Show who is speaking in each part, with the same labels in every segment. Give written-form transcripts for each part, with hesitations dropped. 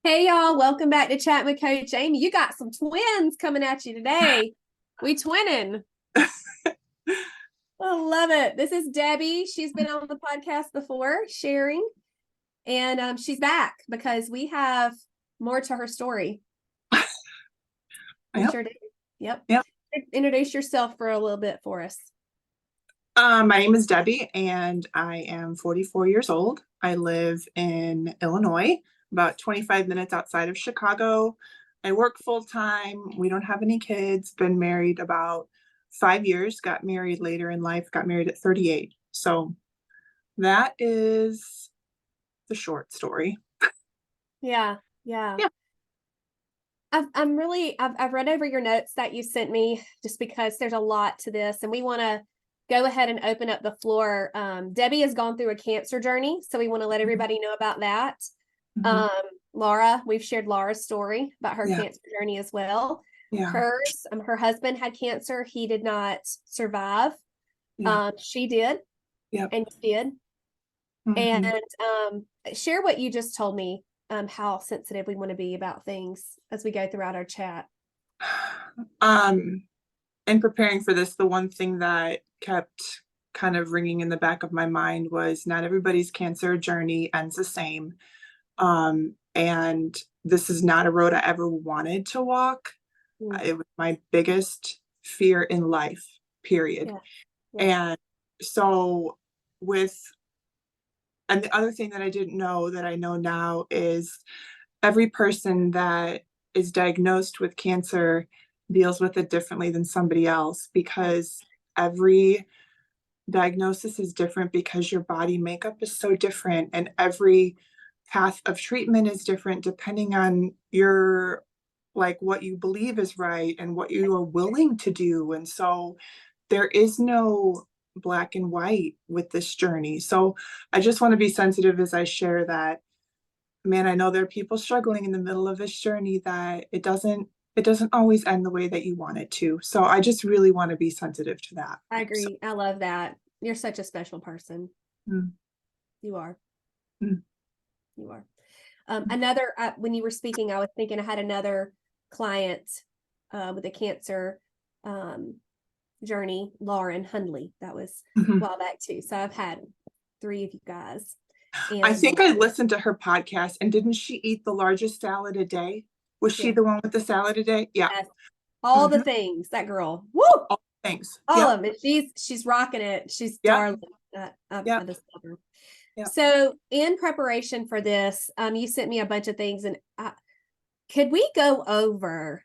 Speaker 1: Hey y'all, welcome back to Chat with Coach Amy. You got some twins coming at you today. We twinning. I love it. This is Debbie. She's been on the podcast before, sharing, and she's back because we have more to her story. We
Speaker 2: Yep.
Speaker 1: sure do. Yep.
Speaker 2: Yep.
Speaker 1: Introduce yourself for a little bit for us.
Speaker 2: My name is Debbie, and I am 44 years old. I live in Illinois, about 25 minutes outside of Chicago. I work full time. We don't have any kids. Been married about 5 years. Got married later in life. Got married at 38. So that is the short story.
Speaker 1: Yeah, yeah.
Speaker 2: Yeah.
Speaker 1: I've read over your notes that you sent me just because there's a lot to this, and we want to go ahead and open up the floor. Debbie has gone through a cancer journey, so we want to let everybody know about that.
Speaker 2: Mhm.
Speaker 1: Laura, we've shared Laura's story about her
Speaker 2: Yeah.
Speaker 1: cancer journey as well.
Speaker 2: Yeah.
Speaker 1: Her husband had cancer. He did not survive.
Speaker 2: Yeah.
Speaker 1: She did,
Speaker 2: Yep.
Speaker 1: and you did.
Speaker 2: Mhm.
Speaker 1: And share what you just told me, how sensitive we want to be about things as we go throughout our chat.
Speaker 2: Um, in preparing for this, the one thing that kept kind of ringing in the back of my mind was not everybody's cancer journey ends the same. And this is not a road I ever wanted to walk.
Speaker 1: Mm.
Speaker 2: It was my biggest fear in life, period.
Speaker 1: Yeah, yeah.
Speaker 2: And so with, and the other thing that I didn't know that I know now is every person that is diagnosed with cancer deals with it differently than somebody else because every diagnosis is different because your body makeup is so different and every path of treatment is different depending on your like what you believe is right and what you are willing to do. And so there is no black and white with this journey. So I just want to be sensitive as I share that, man, I know there are people struggling in the middle of this journey that it doesn't always end the way that you want it to. So I just really want to be sensitive to that.
Speaker 1: I
Speaker 2: So,
Speaker 1: agree. I love that. You're such a special person.
Speaker 2: mm,
Speaker 1: You are.
Speaker 2: mm,
Speaker 1: You are. Another, when you were speaking, I was thinking I had another client with a cancer journey, Lauren Hundley. That was a
Speaker 2: mhm.
Speaker 1: while back too. So I've had three of you guys.
Speaker 2: I
Speaker 1: And
Speaker 2: think I listened to her podcast, and didn't she eat the largest salad a day? Was she
Speaker 1: yeah,
Speaker 2: the one with the salad a day? Yeah.
Speaker 1: yes, all the
Speaker 2: Hmm.
Speaker 1: things, that girl. Woo!
Speaker 2: All things.
Speaker 1: All
Speaker 2: Yep.
Speaker 1: of them. And she's rocking it. She's
Speaker 2: Yep.
Speaker 1: darling. I
Speaker 2: Yep.
Speaker 1: just love her.
Speaker 2: Yep.
Speaker 1: So in preparation for this, you sent me a bunch of things, and could we go over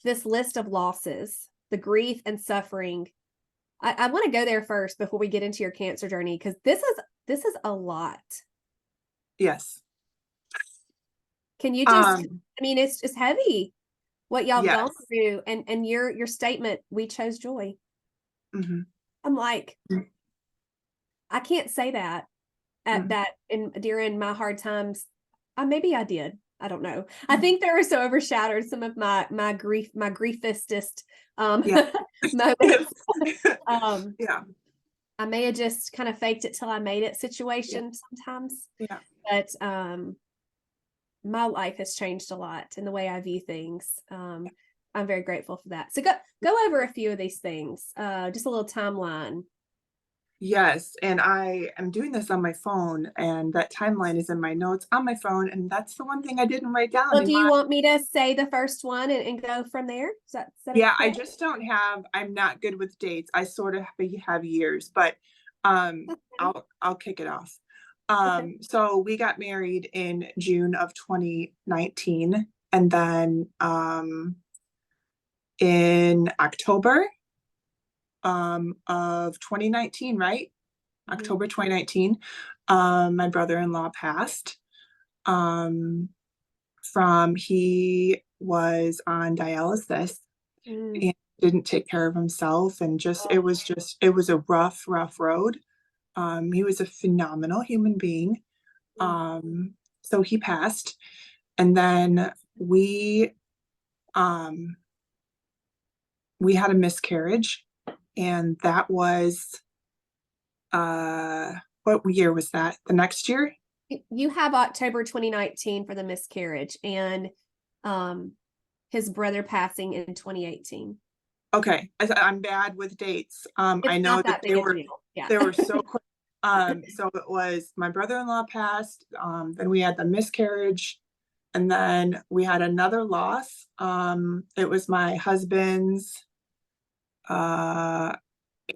Speaker 1: this list of losses, the grief and suffering? I want to go there first before we get into your cancer journey, because this is a lot.
Speaker 2: Yes.
Speaker 1: Can you just,
Speaker 2: Um,
Speaker 1: I mean, it's just heavy what y'all have gone
Speaker 2: yes.
Speaker 1: through, and your statement, we chose joy.
Speaker 2: Hmm.
Speaker 1: I'm like, I can't say that at
Speaker 2: Hmm.
Speaker 1: that in during my hard times. Maybe I did. I don't know. I think there was so overshadowed some of my griefistest
Speaker 2: Yeah.
Speaker 1: moments. um
Speaker 2: Yeah.
Speaker 1: I may have just kind of faked it till I made it
Speaker 2: Yeah.
Speaker 1: situation sometimes.
Speaker 2: Yeah.
Speaker 1: But my life has changed a lot in the way I view things. I'm very grateful for that. So go over a few of these things. Just a little timeline.
Speaker 2: Yes, and I am doing this on my phone, and that timeline is in my notes on my phone, and that's the one thing I didn't write down
Speaker 1: Well,
Speaker 2: in
Speaker 1: do you
Speaker 2: my.
Speaker 1: want me to say the first one and go from there? Is that
Speaker 2: Yeah, I
Speaker 1: okay?
Speaker 2: just don't have. I'm not good with dates. I sort of have years, but I'll kick it off.
Speaker 1: Okay.
Speaker 2: So we got married in June of 2019, and then in October of 2019, right?
Speaker 1: Mhm.
Speaker 2: October 2019, my brother-in-law passed. Um, from he was on dialysis
Speaker 1: Mm.
Speaker 2: and didn't take care of himself, and
Speaker 1: Oh,
Speaker 2: it was a rough road. He was a phenomenal human being.
Speaker 1: mm.
Speaker 2: So he passed, and then um we had a miscarriage, and that was what year was that? The next year?
Speaker 1: You have October 2019 for the miscarriage, and his brother passing in 2018.
Speaker 2: Okay, I'm bad with dates. I
Speaker 1: It's
Speaker 2: know
Speaker 1: not
Speaker 2: that
Speaker 1: that big a deal. Yeah.
Speaker 2: they were so quick. So it was my brother-in-law passed, then we had the miscarriage, and then we had another loss. It was my husband's uh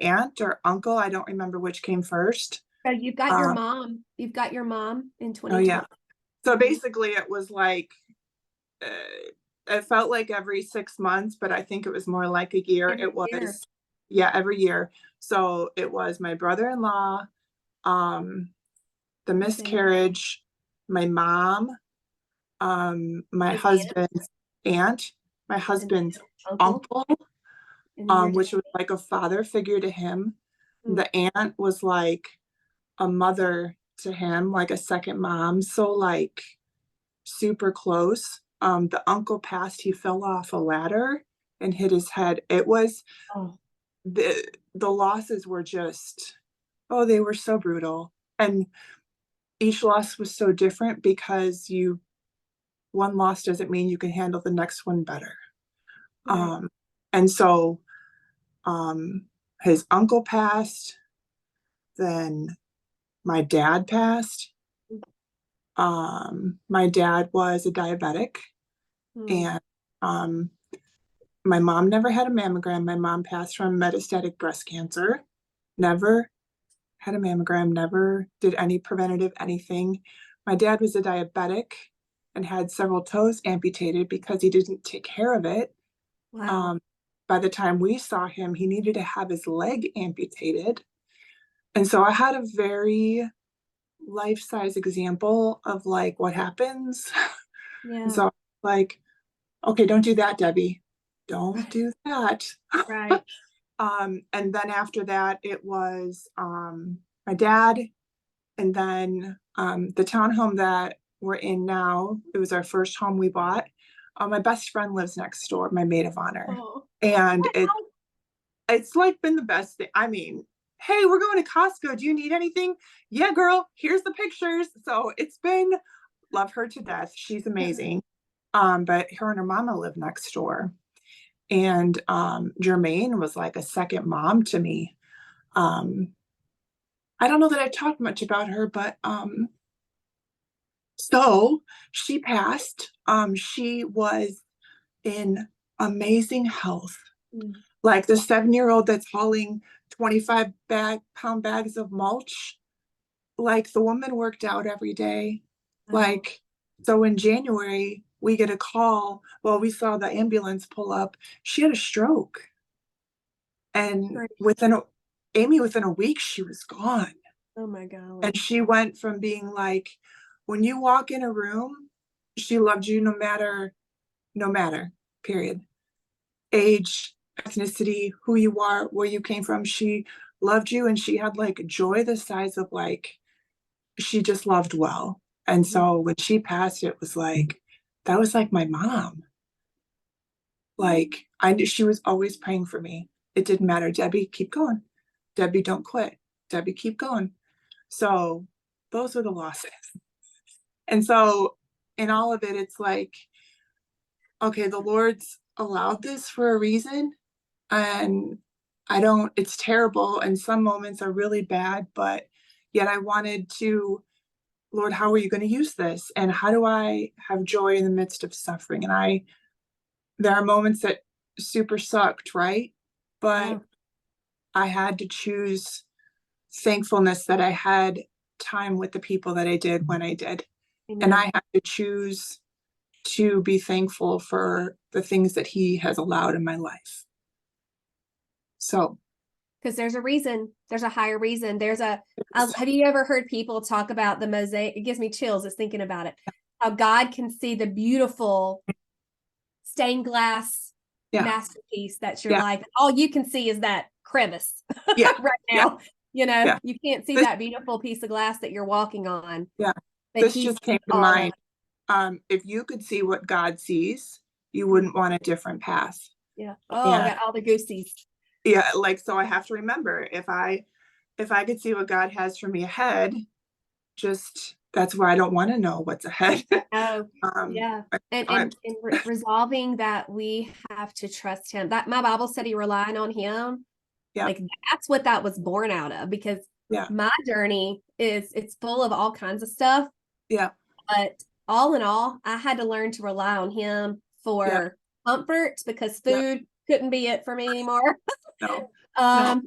Speaker 2: aunt or uncle. I don't remember which came first.
Speaker 1: So you've got your
Speaker 2: Um,
Speaker 1: mom. You've got your mom in
Speaker 2: oh yeah.
Speaker 1: 2020.
Speaker 2: So
Speaker 1: Mhm.
Speaker 2: basically it was like it felt like every 6 months, but I think it was more like a year.
Speaker 1: Every
Speaker 2: It
Speaker 1: year.
Speaker 2: was, yeah, every year. So it was my brother-in-law, um, the
Speaker 1: Husband,
Speaker 2: miscarriage, my mom, my
Speaker 1: his aunt,
Speaker 2: husband's aunt, my
Speaker 1: and
Speaker 2: husband's
Speaker 1: uncle,
Speaker 2: uncle,
Speaker 1: and then your dad.
Speaker 2: which was like a father figure to him.
Speaker 1: Mm.
Speaker 2: The aunt was like a mother to him, like a second mom. So like super close. The uncle passed, he fell off a ladder and hit his head. It was
Speaker 1: Oh,
Speaker 2: the losses were just, oh, they were so brutal. And each loss was so different because one loss doesn't mean you can handle the next one better.
Speaker 1: right.
Speaker 2: Um, and so um his uncle passed, then my dad passed. My dad was a diabetic,
Speaker 1: Mm.
Speaker 2: and um my mom never had a mammogram. My mom passed from metastatic breast cancer. Never had a mammogram, never did any preventative anything. My dad was a diabetic and had several toes amputated because he didn't take care of it.
Speaker 1: Wow.
Speaker 2: Um, by the time we saw him, he needed to have his leg amputated. And so I had a very life-size example of like what happens. And
Speaker 1: Yeah.
Speaker 2: so like, okay, don't do that, Debbie. Don't
Speaker 1: Right.
Speaker 2: do that.
Speaker 1: Right.
Speaker 2: And then after that, it was my dad, and then the townhome that we're in now. It was our first home we bought. My best friend lives next door, my maid of honor,
Speaker 1: Oh.
Speaker 2: and it's like been the best thing. I mean, hey, we're going to Costco. Do you need anything? Yeah, girl. Here's the pictures. So it's been, love her to death. She's amazing. But her and her mama live next door. And Jermaine was like a second mom to me. Um, I don't know that I talked much about her, but so she passed. She was in amazing health.
Speaker 1: Mm.
Speaker 2: Like the 7-year old that's hauling 25-pound bags of mulch. Like the woman worked out every day.
Speaker 1: Wow.
Speaker 2: Like, so in January, we get a call. Well, we saw the ambulance pull up. She had a stroke. And
Speaker 1: Great.
Speaker 2: within a week, she was gone.
Speaker 1: Oh my
Speaker 2: And
Speaker 1: golly.
Speaker 2: she went from being like, when you walk in a room, she loved you no matter, period. Age, ethnicity, who you are, where you came from. She loved you, and she had like joy the size of like, she just loved well. And
Speaker 1: Mhm.
Speaker 2: so when she passed, it was like, that was like my mom. Like I knew she was always praying for me. It didn't matter. Debbie, keep going. Debbie, don't quit. Debbie, keep going. So those are the losses. And so in all of it, it's like, okay, the Lord's allowed this for a reason. And I don't, it's terrible. And some moments are really bad, but yet I wanted to, Lord, how are you going to use this? And how do I have joy in the midst of suffering? And there are moments that super sucked, right? But
Speaker 1: Yeah.
Speaker 2: I had to choose thankfulness that I had time with the people that I did when I did. And
Speaker 1: Amen.
Speaker 2: I had to choose to be thankful for the things that he has allowed in my life. So,
Speaker 1: Because there's a reason. There's a higher reason. Have you ever heard people talk about the mosaic? It gives me chills just thinking about it. How God can see the beautiful stained glass
Speaker 2: yeah,
Speaker 1: masterpiece that's your
Speaker 2: yeah,
Speaker 1: life. All you can see is that crevice
Speaker 2: yeah,
Speaker 1: right
Speaker 2: yeah,
Speaker 1: now. You know,
Speaker 2: yeah.
Speaker 1: you can't see
Speaker 2: This,
Speaker 1: that beautiful piece of glass that you're walking on,
Speaker 2: yeah,
Speaker 1: but
Speaker 2: this
Speaker 1: he
Speaker 2: just came
Speaker 1: sees
Speaker 2: to
Speaker 1: all that.
Speaker 2: mind. If you could see what God sees, you
Speaker 1: Mm,
Speaker 2: wouldn't want a different path.
Speaker 1: yeah. Oh, I
Speaker 2: And
Speaker 1: got all the goosies.
Speaker 2: yeah, like, so I have to remember if I could see what God has for me ahead, just that's why I don't want to know what's ahead.
Speaker 1: Oh,
Speaker 2: um
Speaker 1: yeah.
Speaker 2: I,
Speaker 1: And
Speaker 2: I
Speaker 1: resolving that we have to trust him. That my Bible study relying on him,
Speaker 2: yeah,
Speaker 1: like that's what that was born out of, because
Speaker 2: yeah,
Speaker 1: my journey is it's full of all kinds of stuff,
Speaker 2: yeah,
Speaker 1: but all in all, I had to learn to rely on him
Speaker 2: yeah,
Speaker 1: for comfort because
Speaker 2: yeah.
Speaker 1: food couldn't be it for me anymore.
Speaker 2: No, no,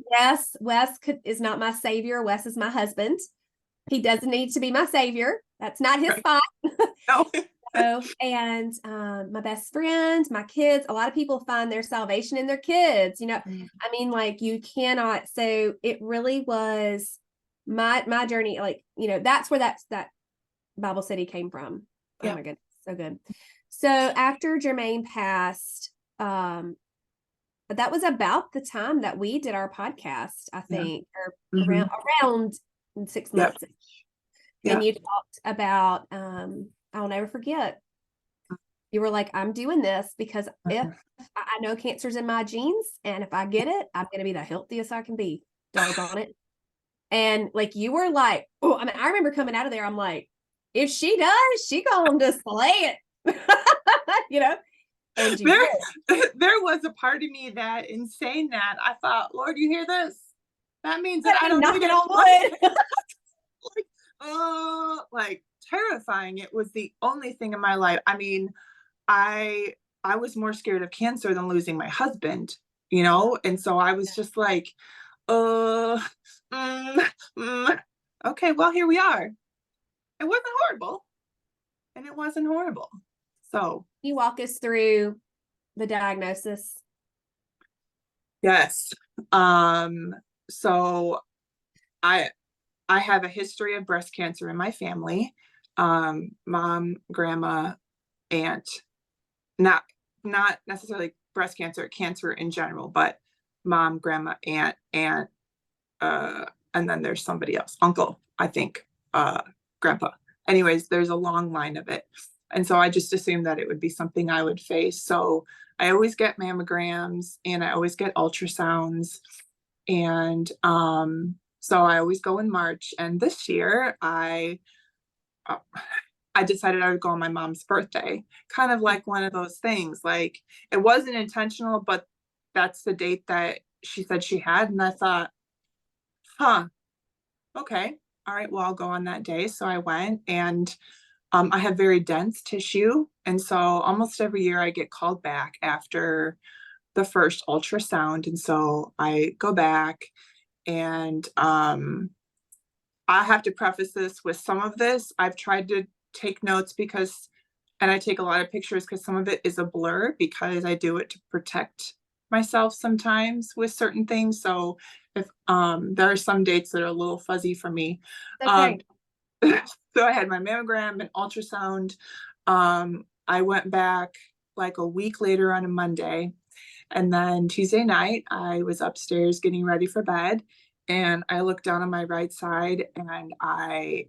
Speaker 1: Wes is not my savior. Wes is my husband. He doesn't need to be my savior. That's not his
Speaker 2: right,
Speaker 1: spot.
Speaker 2: no.
Speaker 1: So, and my best friend, my kids, a lot of people find their salvation in their kids.
Speaker 2: Mm,
Speaker 1: I mean, like you cannot. So it really was my journey. Like, that's where that Bible study came from. Oh
Speaker 2: yeah,
Speaker 1: my goodness, so good. So after Jermaine passed, that was about the time that we did our podcast, I
Speaker 2: yeah,
Speaker 1: think, or
Speaker 2: hmm,
Speaker 1: around 6 months.
Speaker 2: yep,
Speaker 1: And
Speaker 2: yeah.
Speaker 1: you talked about, I'll never forget. You were like, I'm doing this because if
Speaker 2: Mhm.
Speaker 1: I know cancer's in my genes, and if I get it, I'm going to be the healthiest I can be. Doggone it. And like, you were like, oh, I mean, I remember coming out of there, I'm like, if she does, she going to slay it, and you
Speaker 2: There,
Speaker 1: did.
Speaker 2: there was a part of me that, in saying that, I thought, Lord, you hear this? That means that
Speaker 1: But
Speaker 2: I
Speaker 1: I'm
Speaker 2: don't need to
Speaker 1: knocking
Speaker 2: get
Speaker 1: on wood.
Speaker 2: like, like terrifying. It was the only thing in my life. I mean, I I was more scared of cancer than losing my husband, and so I was just like, uh, mm, mm. Okay, well, here we are. It wasn't horrible, and it wasn't horrible. So
Speaker 1: You walk us through the diagnosis.
Speaker 2: yes, so I I have a history of breast cancer in my family. Mom, grandma, aunt, not not necessarily breast cancer, cancer in general, but mom, grandma, aunt, uh, and then there's somebody else, uncle, I think, grandpa. Anyways, there's a long line of it. And so I just assumed that it would be something I would face. So I always get mammograms and I always get ultrasounds. And so I always go in March. And this year uh, I decided I would go on my mom's birthday, kind of like one of those things. Like it wasn't intentional, but that's the date that she said she had. And I thought, huh, okay, all right, well, I'll go on that day. So I went and I have very dense tissue. And so almost every year I get called back after the first ultrasound. And so I go back and I have to preface this with some of this. I've tried to take notes because, and I take a lot of pictures because some of it is a blur because I do it to protect myself sometimes with certain things. So if there are some dates that are a little fuzzy for me. Um,
Speaker 1: Okay.
Speaker 2: so I had my mammogram and ultrasound. I went back like a week later on a Monday. And then Tuesday night, I was upstairs getting ready for bed. And I looked down on my right side and I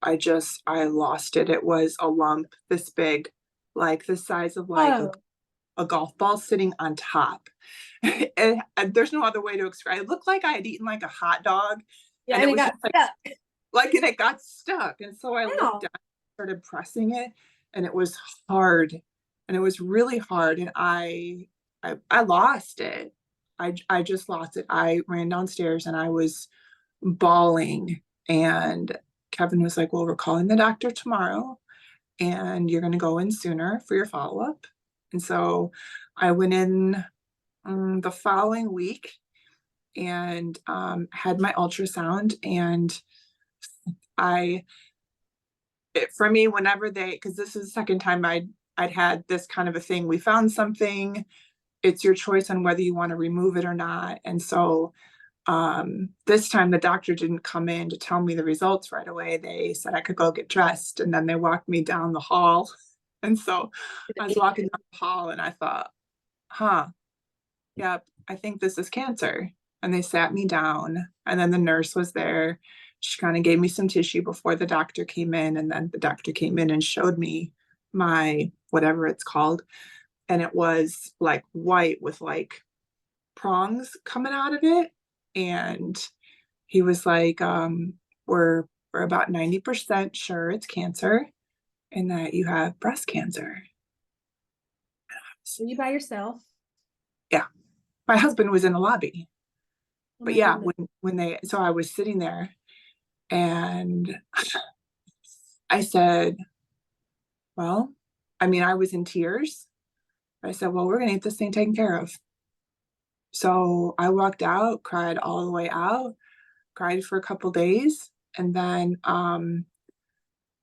Speaker 2: lost it. It was a lump this big, like the size of like
Speaker 1: Oh,
Speaker 2: a golf ball sitting on top. And there's no other way to describe it. It looked like I had eaten like a hot dog
Speaker 1: yeah.
Speaker 2: and
Speaker 1: And
Speaker 2: it
Speaker 1: it
Speaker 2: was
Speaker 1: got
Speaker 2: just
Speaker 1: stuck.
Speaker 2: and it got stuck. And so I looked
Speaker 1: Wow.
Speaker 2: down, started pressing it, and it was hard. And it was really hard. And I lost it. I just lost it. I ran downstairs and I was bawling. And Kevin was like, well, we're calling the doctor tomorrow and you're going to go in sooner for your follow up. And so I went in the following week and had my ultrasound. And I, for me, whenever because this is the second time I'd had this kind of a thing, we found something, it's your choice on whether you want to remove it or not. And so this time the doctor didn't come in to tell me the results right away. They said I could go get dressed and then they walked me down the hall. And so I was walking down the hall and I thought, huh, yep, I think this is cancer. And they sat me down and then the nurse was there. She kind of gave me some tissue before the doctor came in. And then the doctor came in and showed me my whatever it's called. And it was like white with like prongs coming out of it. And he was like, we're we're about 90% sure it's cancer and that you have breast cancer.
Speaker 1: Were you by yourself?
Speaker 2: Yeah. My husband was in the lobby.
Speaker 1: Oh
Speaker 2: But
Speaker 1: my
Speaker 2: yeah,
Speaker 1: goodness.
Speaker 2: so I was sitting there and I said, well, I mean, I was in tears. I said, well, we're going to get this thing taken care of. So I walked out, cried all the way out, cried for a couple days. And then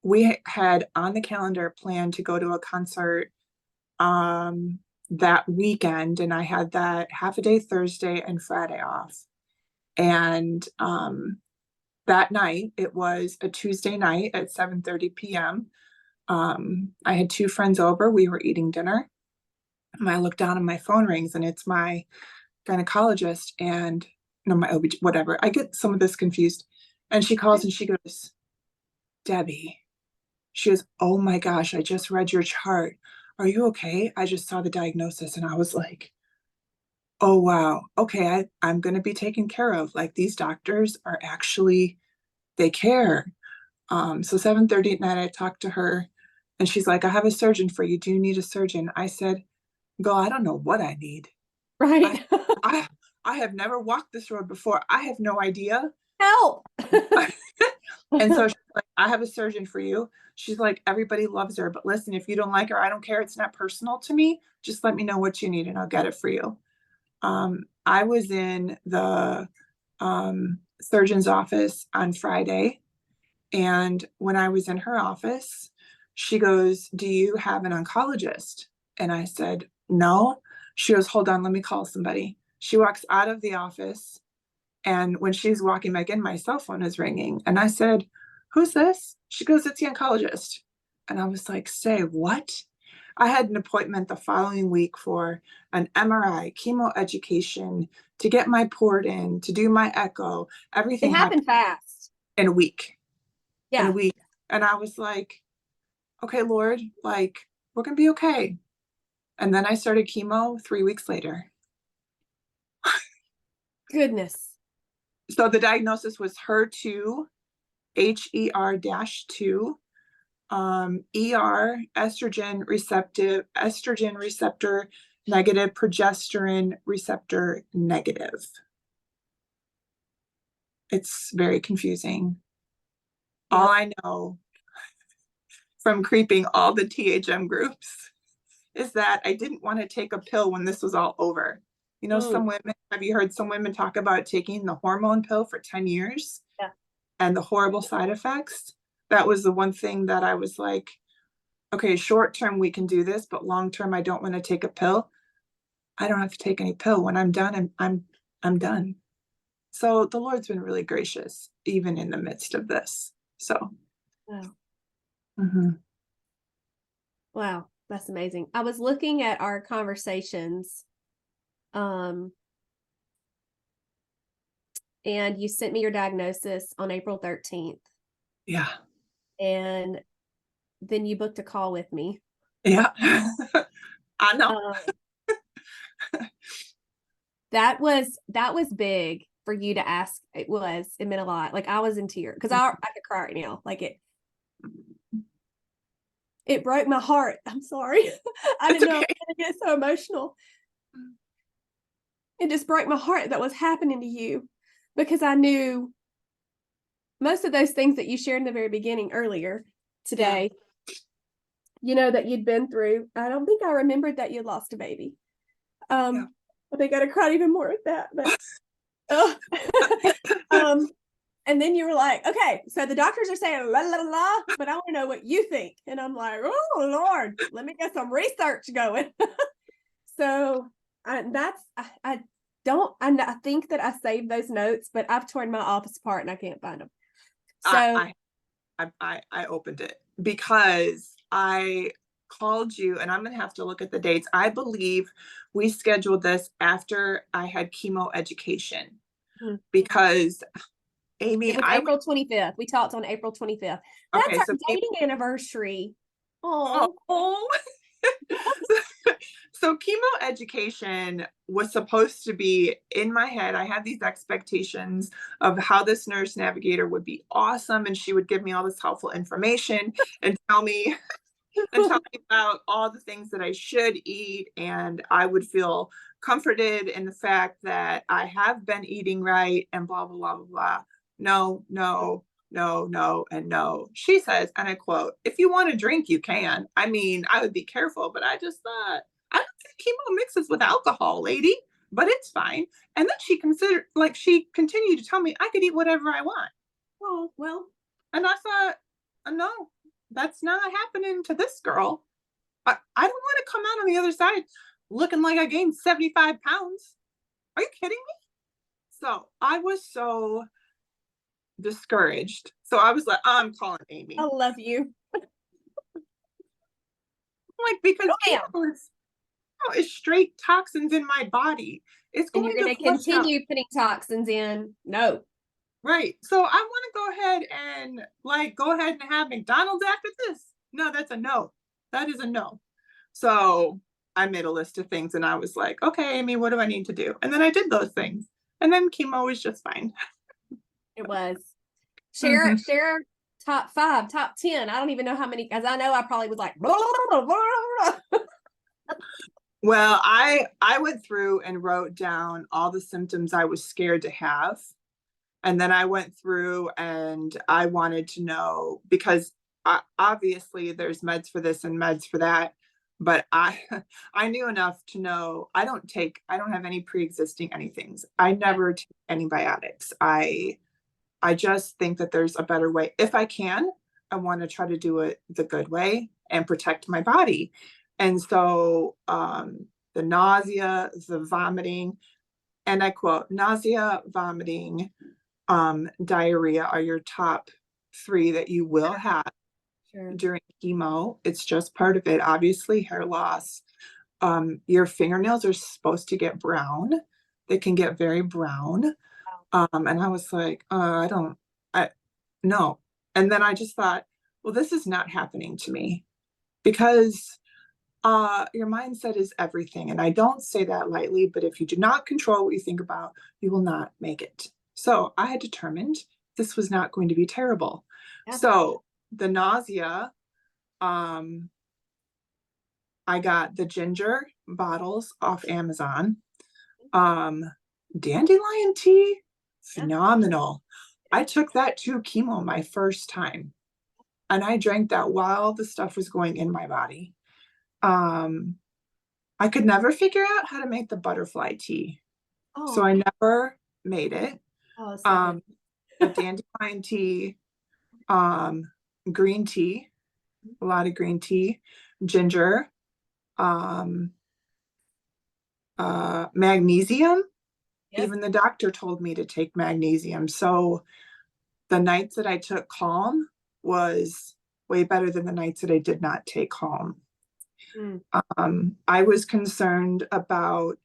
Speaker 2: we had on the calendar planned to go to a concert that weekend. And I had that half a day Thursday and Friday off. And that night, it was a Tuesday night at 7:30 p.m. I had two friends over. We were eating dinner. And I look down and my phone rings and it's my gynecologist and no, my OB, whatever. I get some of this confused. And she calls and she goes, Debbie. She goes, oh my gosh, I just read your chart. Are you okay? I just saw the diagnosis and I was like, oh wow, okay, I'm gonna be taken care of. Like these doctors are actually, they care. So 7:30 at night, I talked to her and she's like, I have a surgeon for you. Do you need a surgeon? I said, girl, I don't know what I need. I,
Speaker 1: Right.
Speaker 2: I, I have never walked this road before. I have no idea.
Speaker 1: Help.
Speaker 2: And so she's like, I have a surgeon for you. She's like, everybody loves her, but listen, if you don't like her, I don't care. It's not personal to me. Just let me know what you need and I'll get it for you. I was in the surgeon's office on Friday. And when I was in her office, she goes, do you have an oncologist? And I said, no. She goes, hold on, let me call somebody. She walks out of the office. And when she's walking back in, my cell phone is ringing. And I said, who's this? She goes, it's the oncologist. And I was like, say what? I had an appointment the following week for an MRI, chemo education, to get my port in, to do my echo.
Speaker 1: It
Speaker 2: Everything happened
Speaker 1: happened fast.
Speaker 2: in a week. In a
Speaker 1: Yeah.
Speaker 2: week. And I was like, okay, Lord, like, we're going to be okay. And then I started chemo 3 weeks later.
Speaker 1: Goodness.
Speaker 2: So the diagnosis was HER2, HER-2, ER, estrogen receptor negative, progesterone receptor negative. It's very confusing.
Speaker 1: Yep.
Speaker 2: All I know from creeping all the THM groups is that I didn't want to take a pill when this was all over. You know, some women, have you heard some women talk about taking the hormone pill for 10 years
Speaker 1: Yeah.
Speaker 2: and the horrible side effects? That was the one thing that I was like, okay, short term we can do this, but long term I don't want to take a pill. I don't have to take any pill. When I'm done, I'm done. So the Lord's been really gracious, even in the midst of this. So
Speaker 1: Wow.
Speaker 2: mhm.
Speaker 1: Wow. That's amazing. I was looking at our conversations, and you sent me your diagnosis on April 13th.
Speaker 2: Yeah.
Speaker 1: And then you booked a call with me.
Speaker 2: Yeah. I know.
Speaker 1: That was big for you to ask. It meant a lot. Like I was in tears because I could cry right now. Like it broke my heart. I'm sorry. I didn't know I was gonna get so emotional. It just broke my heart that was happening to you because I knew most of those things that you shared in the very beginning earlier today, you know, that you'd been through. I don't think I remembered that you'd lost a baby. I think I'd have cried even more with that, but and then you were like, okay, so the doctors are saying la la la, but I want to know what you think. And I'm like, oh Lord, let me get some research going. So I think that I saved those notes, but I've torn my office apart and I can't find them. So
Speaker 2: I opened it because I called you and I'm going to have to look at the dates. I believe we scheduled this after I had chemo education because Amy,
Speaker 1: it was April 25th. We talked on April 25th. That's
Speaker 2: okay,
Speaker 1: our
Speaker 2: so
Speaker 1: dating anniversary.
Speaker 2: Oh. So chemo education was supposed to be in my head. I had these expectations of how this nurse navigator would be awesome, and she would give me all this helpful information and tell me about all the things that I should eat, and I would feel comforted in the fact that I have been eating right and blah blah blah blah blah. No, no, no, no, and no. She says, and I quote, "If you want to drink, you can." I mean, I would be careful, but I just thought, I don't think chemo mixes with alcohol, lady, but it's fine. And then she continued to tell me I could eat whatever I want.
Speaker 1: Oh, well,
Speaker 2: And I thought, no, that's not happening to this girl. I don't want to come out on the other side looking like I gained 75 pounds. Are you kidding me? So I was so discouraged. So I was like, I'm calling Amy.
Speaker 1: I love you.
Speaker 2: Like, because
Speaker 1: Oh,
Speaker 2: chemo is straight toxins in my body. It's
Speaker 1: and
Speaker 2: going
Speaker 1: you're going
Speaker 2: to
Speaker 1: to
Speaker 2: flush out.
Speaker 1: continue putting toxins in. No.
Speaker 2: Right. So I want to go ahead and go ahead and have McDonald's after this. No, that's a no. That is a no. So I made a list of things and I was like, okay, Amy, what do I need to do? And then I did those things. And then chemo was just fine.
Speaker 1: It was.
Speaker 2: Mm-hmm.
Speaker 1: Share top 5, top 10. I don't even know how many, because I know I probably was like, blah, blah, blah, blah.
Speaker 2: Well, I went through and wrote down all the symptoms I was scared to have. And then I went through and I wanted to know, because obviously there's meds for this and meds for that, but I I knew enough to know I don't have any pre-existing anythings. I never take antibiotics. I just think that there's a better way. If I can, I want to try to do it the good way and protect my body. And so the nausea, the vomiting, and I quote, nausea, vomiting, diarrhea are your top 3 that you will have during chemo. It's just part of it. Obviously, hair loss. Your fingernails are supposed to get brown. They can get very brown. And I was like, no. And then I just thought, well, this is not happening to me, because your mindset is everything. And I don't say that lightly, but if you do not control what you think about, you will not make it. So I had determined this was not going to be terrible. Yeah. So the nausea, I got the ginger bottles off Amazon. Dandelion tea, phenomenal. I took that to chemo my first time, and I drank that while the stuff was going in my body. I could never figure out how to make the butterfly tea. Oh. So I never made it. Oh, but dandelion tea, green tea, a lot of green tea, ginger, magnesium. Yep. Even the doctor told me to take magnesium. So the nights that I took Calm was way better than the nights that I did not take Calm. I was concerned about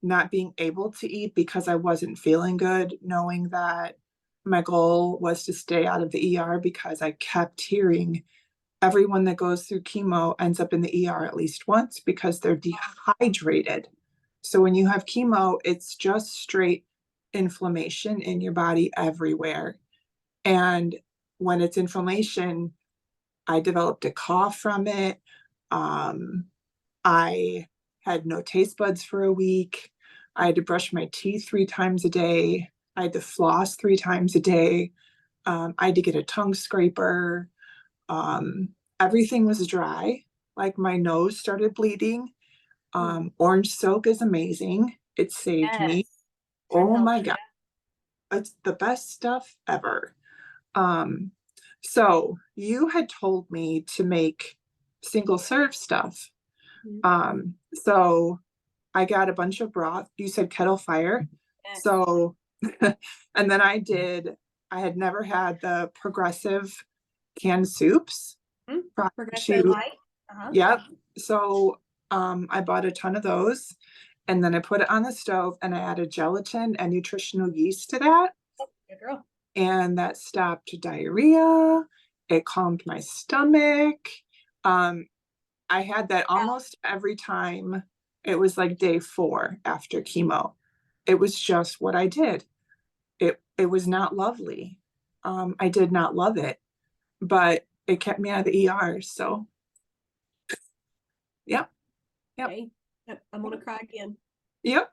Speaker 2: not being able to eat because I wasn't feeling good, knowing that my goal was to stay out of the ER, because I kept hearing everyone that goes through chemo ends up in the ER at least once because they're dehydrated. So when you have chemo, it's just straight inflammation in your body everywhere. And when it's inflammation, I developed a cough from it. I had no taste buds for a week. I had to brush my teeth 3 times a day. I had to floss 3 times a day. I had to get a tongue scraper. Everything was dry. Like, my nose started bleeding. Orange soak is amazing. It saved me. Oh my God. It's the best stuff ever. So you had told me to make single serve stuff. So I got a bunch of broth. You said kettle fire. Yes. So, and then I had never had the Progressive canned soups.
Speaker 1: Progressive light.
Speaker 2: Yep. So I bought a ton of those, and then I put it on the stove, and I added gelatin and nutritional yeast to that. Good girl. And that stopped diarrhea. It calmed my stomach. I had that almost every time. It was like day 4 after chemo. It was just what I did. It was not lovely. I did not love it, but it kept me out of the ER. So, yep, yep,
Speaker 1: Okay. Yep, I'm gonna cry again.
Speaker 2: yep.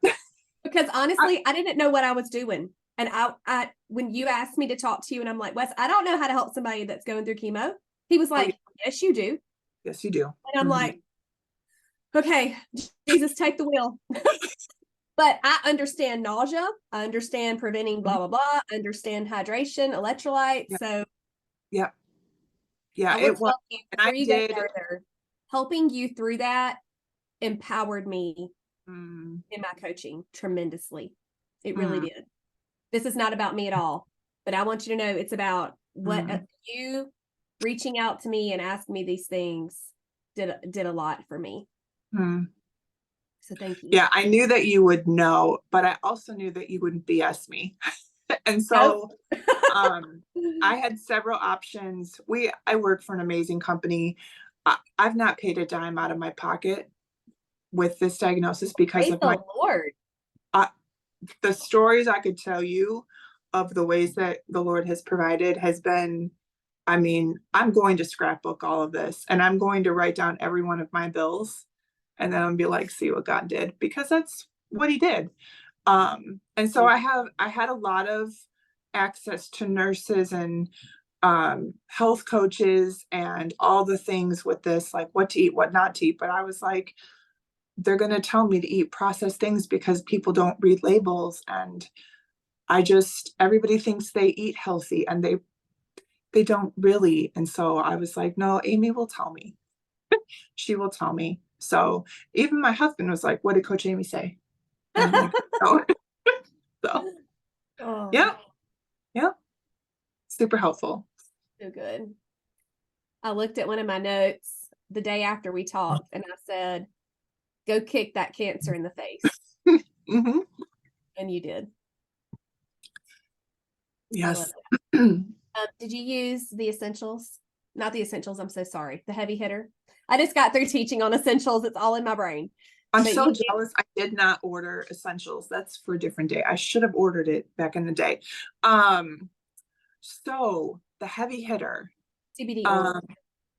Speaker 1: Because
Speaker 2: I,
Speaker 1: honestly, I didn't know what I was doing. And I when you asked me to talk to you, and I'm like, Wes, I don't know how to help somebody that's going through chemo. He was
Speaker 2: oh, yeah.
Speaker 1: like, yes, you do.
Speaker 2: Yes, you do.
Speaker 1: And I'm like, okay, Jesus, take the wheel. But I understand nausea. I understand preventing blah, blah, blah. I understand hydration, electrolytes.
Speaker 2: Yeah,
Speaker 1: So
Speaker 2: yeah, yeah.
Speaker 1: I will
Speaker 2: It was,
Speaker 1: tell you
Speaker 2: and I
Speaker 1: before you go
Speaker 2: did.
Speaker 1: further, helping you through that empowered me
Speaker 2: Mm,
Speaker 1: in my coaching tremendously. It really
Speaker 2: mm,
Speaker 1: did. This is not about me at all, but I want you to know it's about what
Speaker 2: mm,
Speaker 1: you reaching out to me and asking me these things did a lot for me.
Speaker 2: mm.
Speaker 1: So thank you.
Speaker 2: Yeah, I knew that you would know, but I also knew that you wouldn't BS me. And
Speaker 1: Nope.
Speaker 2: so um I had several options. I work for an amazing company. I've not paid a dime out of my pocket with this diagnosis because
Speaker 1: Praise
Speaker 2: of
Speaker 1: the
Speaker 2: my
Speaker 1: Lord.
Speaker 2: uh, the stories I could tell you of the ways that the Lord has provided has been, I mean, I'm going to scrapbook all of this and I'm going to write down every one of my bills and then I'll be like, see what God did, because that's what he did. And so I had a lot of access to nurses and health coaches and all the things with this, like what to eat, what not to eat. But I was like, they're going to tell me to eat processed things because people don't read labels. And everybody thinks they eat healthy and they don't really. And so I was like, no, Amy will tell me. She will tell me. So even my husband was like, what did Coach Amy say? And I'm like, oh. So
Speaker 1: Oh,
Speaker 2: yeah, yeah, super helpful.
Speaker 1: so good. I looked at one of my notes the day after we talked and I said, go kick that cancer in the face.
Speaker 2: Hmm.
Speaker 1: And you did. I love
Speaker 2: Yes.
Speaker 1: it. Did you use the essentials? Not the essentials. I'm so sorry. The heavy hitter. I just got through teaching on essentials. It's all in my brain.
Speaker 2: I'm
Speaker 1: But
Speaker 2: so
Speaker 1: you did.
Speaker 2: jealous I did not order essentials. That's for a different day. I should have ordered it back in the day. Um, so the heavy hitter.
Speaker 1: CBD oil.
Speaker 2: Um,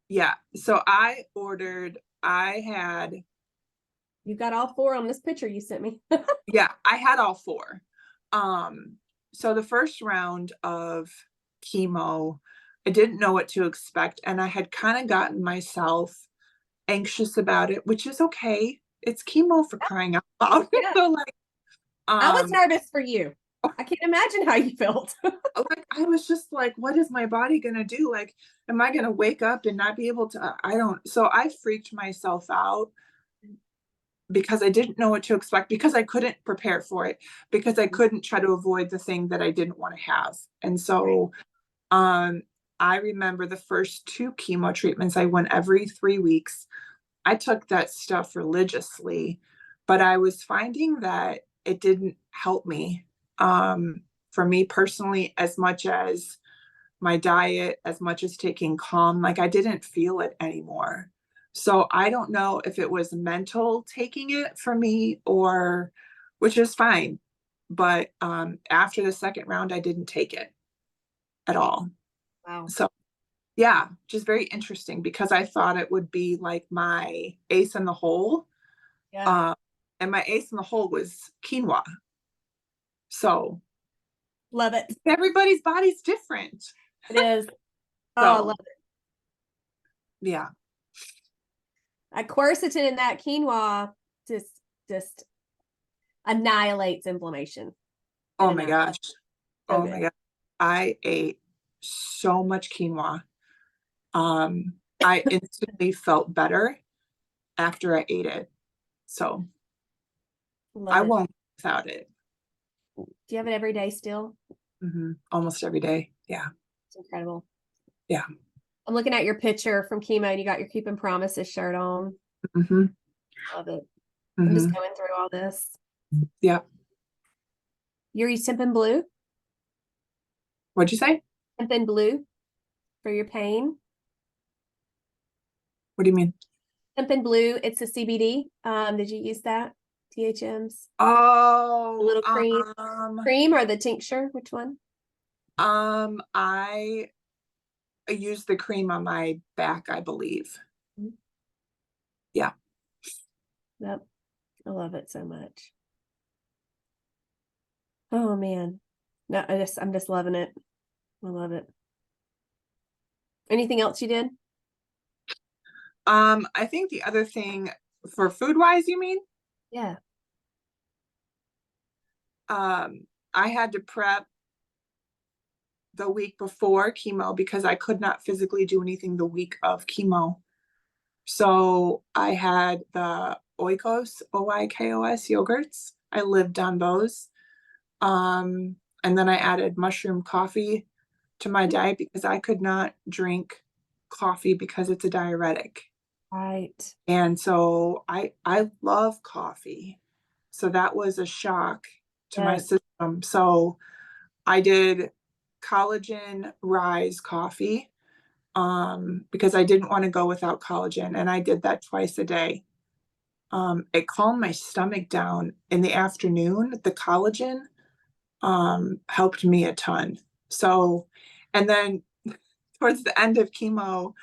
Speaker 2: yeah. So I had,
Speaker 1: You've got all 4 on this picture you sent me.
Speaker 2: yeah, I had all 4. Um, so the first round of chemo, I didn't know what to expect, and I had kind of gotten myself anxious about it, which is okay. It's chemo, for crying out loud.
Speaker 1: Yeah.
Speaker 2: So like,
Speaker 1: I was
Speaker 2: um,
Speaker 1: nervous for you. I can't imagine how you felt.
Speaker 2: like I was just like, what is my body gonna do? Like, am I gonna wake up and not be able to? I don't. So I freaked myself out because I didn't know what to expect, because I couldn't prepare for it, because I couldn't try to avoid the thing that I didn't want to have. And so um I remember the first 2 chemo treatments, I went every 3 weeks. I took that stuff religiously, but I was finding that it didn't help me. For me personally, as much as my diet, as much as taking calm, like I didn't feel it anymore. So I don't know if it was mental taking it for me, or, which is fine. But after the second round, I didn't take it at all.
Speaker 1: Wow.
Speaker 2: So yeah, just very interesting, because I thought it would be like my ace in the hole.
Speaker 1: Yeah.
Speaker 2: Uh, and my ace in the hole was quinoa. So
Speaker 1: Love it.
Speaker 2: everybody's body's different.
Speaker 1: It is. Oh, I
Speaker 2: So
Speaker 1: love it.
Speaker 2: yeah.
Speaker 1: That quercetin in that quinoa just annihilates inflammation. It
Speaker 2: Oh my
Speaker 1: annihilates.
Speaker 2: gosh.
Speaker 1: So
Speaker 2: Oh my
Speaker 1: good.
Speaker 2: God. I ate so much quinoa. I instantly felt better after I ate it. So I
Speaker 1: Love it.
Speaker 2: won't without it.
Speaker 1: Do you have it every day still?
Speaker 2: Almost every day. Yeah.
Speaker 1: It's incredible.
Speaker 2: Yeah.
Speaker 1: I'm looking at your picture from chemo and you got your Keeping Promises shirt on.
Speaker 2: hmm
Speaker 1: Love it. I'm just
Speaker 2: hmm
Speaker 1: going through all this.
Speaker 2: Yeah.
Speaker 1: You're Simpin Blue?
Speaker 2: What'd you say?
Speaker 1: Simpin Blue for your pain?
Speaker 2: What do you mean?
Speaker 1: Something blue. It's a CBD. Did you use that? THM's. A
Speaker 2: Oh,
Speaker 1: little cream or the tincture? Which one?
Speaker 2: I used the cream on my back, I believe.
Speaker 1: Mhm.
Speaker 2: Yeah.
Speaker 1: Yep. I love it so much. Oh man. No, I'm just loving it. I love it. Anything else you did?
Speaker 2: I think the other thing for food wise, you mean?
Speaker 1: Yeah.
Speaker 2: I had to prep the week before chemo because I could not physically do anything the week of chemo. So I had the Oikos, Oikos yogurts. I lived on those. And then I added mushroom coffee to my diet because I could not drink coffee because it's a diuretic.
Speaker 1: Right.
Speaker 2: And so I love coffee. So that was a shock to my
Speaker 1: Yes.
Speaker 2: system. So I did collagen rise coffee because I didn't want to go without collagen, and I did that twice a day. It calmed my stomach down in the afternoon. The collagen helped me a ton. So, and then towards the end of chemo,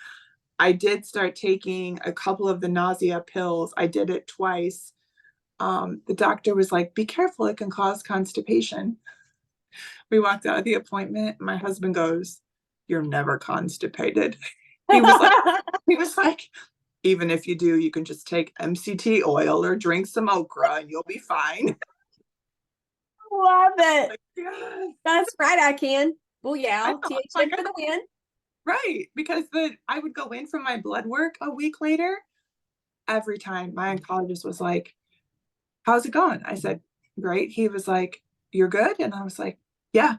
Speaker 2: I did start taking a couple of the nausea pills. I did it twice. The doctor was like, be careful, it can cause constipation. We walked out of the appointment. My husband goes, you're never constipated. He was like, he was like, even if you do, you can just take MCT oil or drink some okra and you'll be fine.
Speaker 1: Love it.
Speaker 2: Like, yes.
Speaker 1: That's right. I can. Well, yeah.
Speaker 2: Like,
Speaker 1: THN for the win.
Speaker 2: right. Because I would go in for my blood work a week later. Every time my oncologist was like, how's it going? I said, great. He was like, you're good? And I was like, yeah.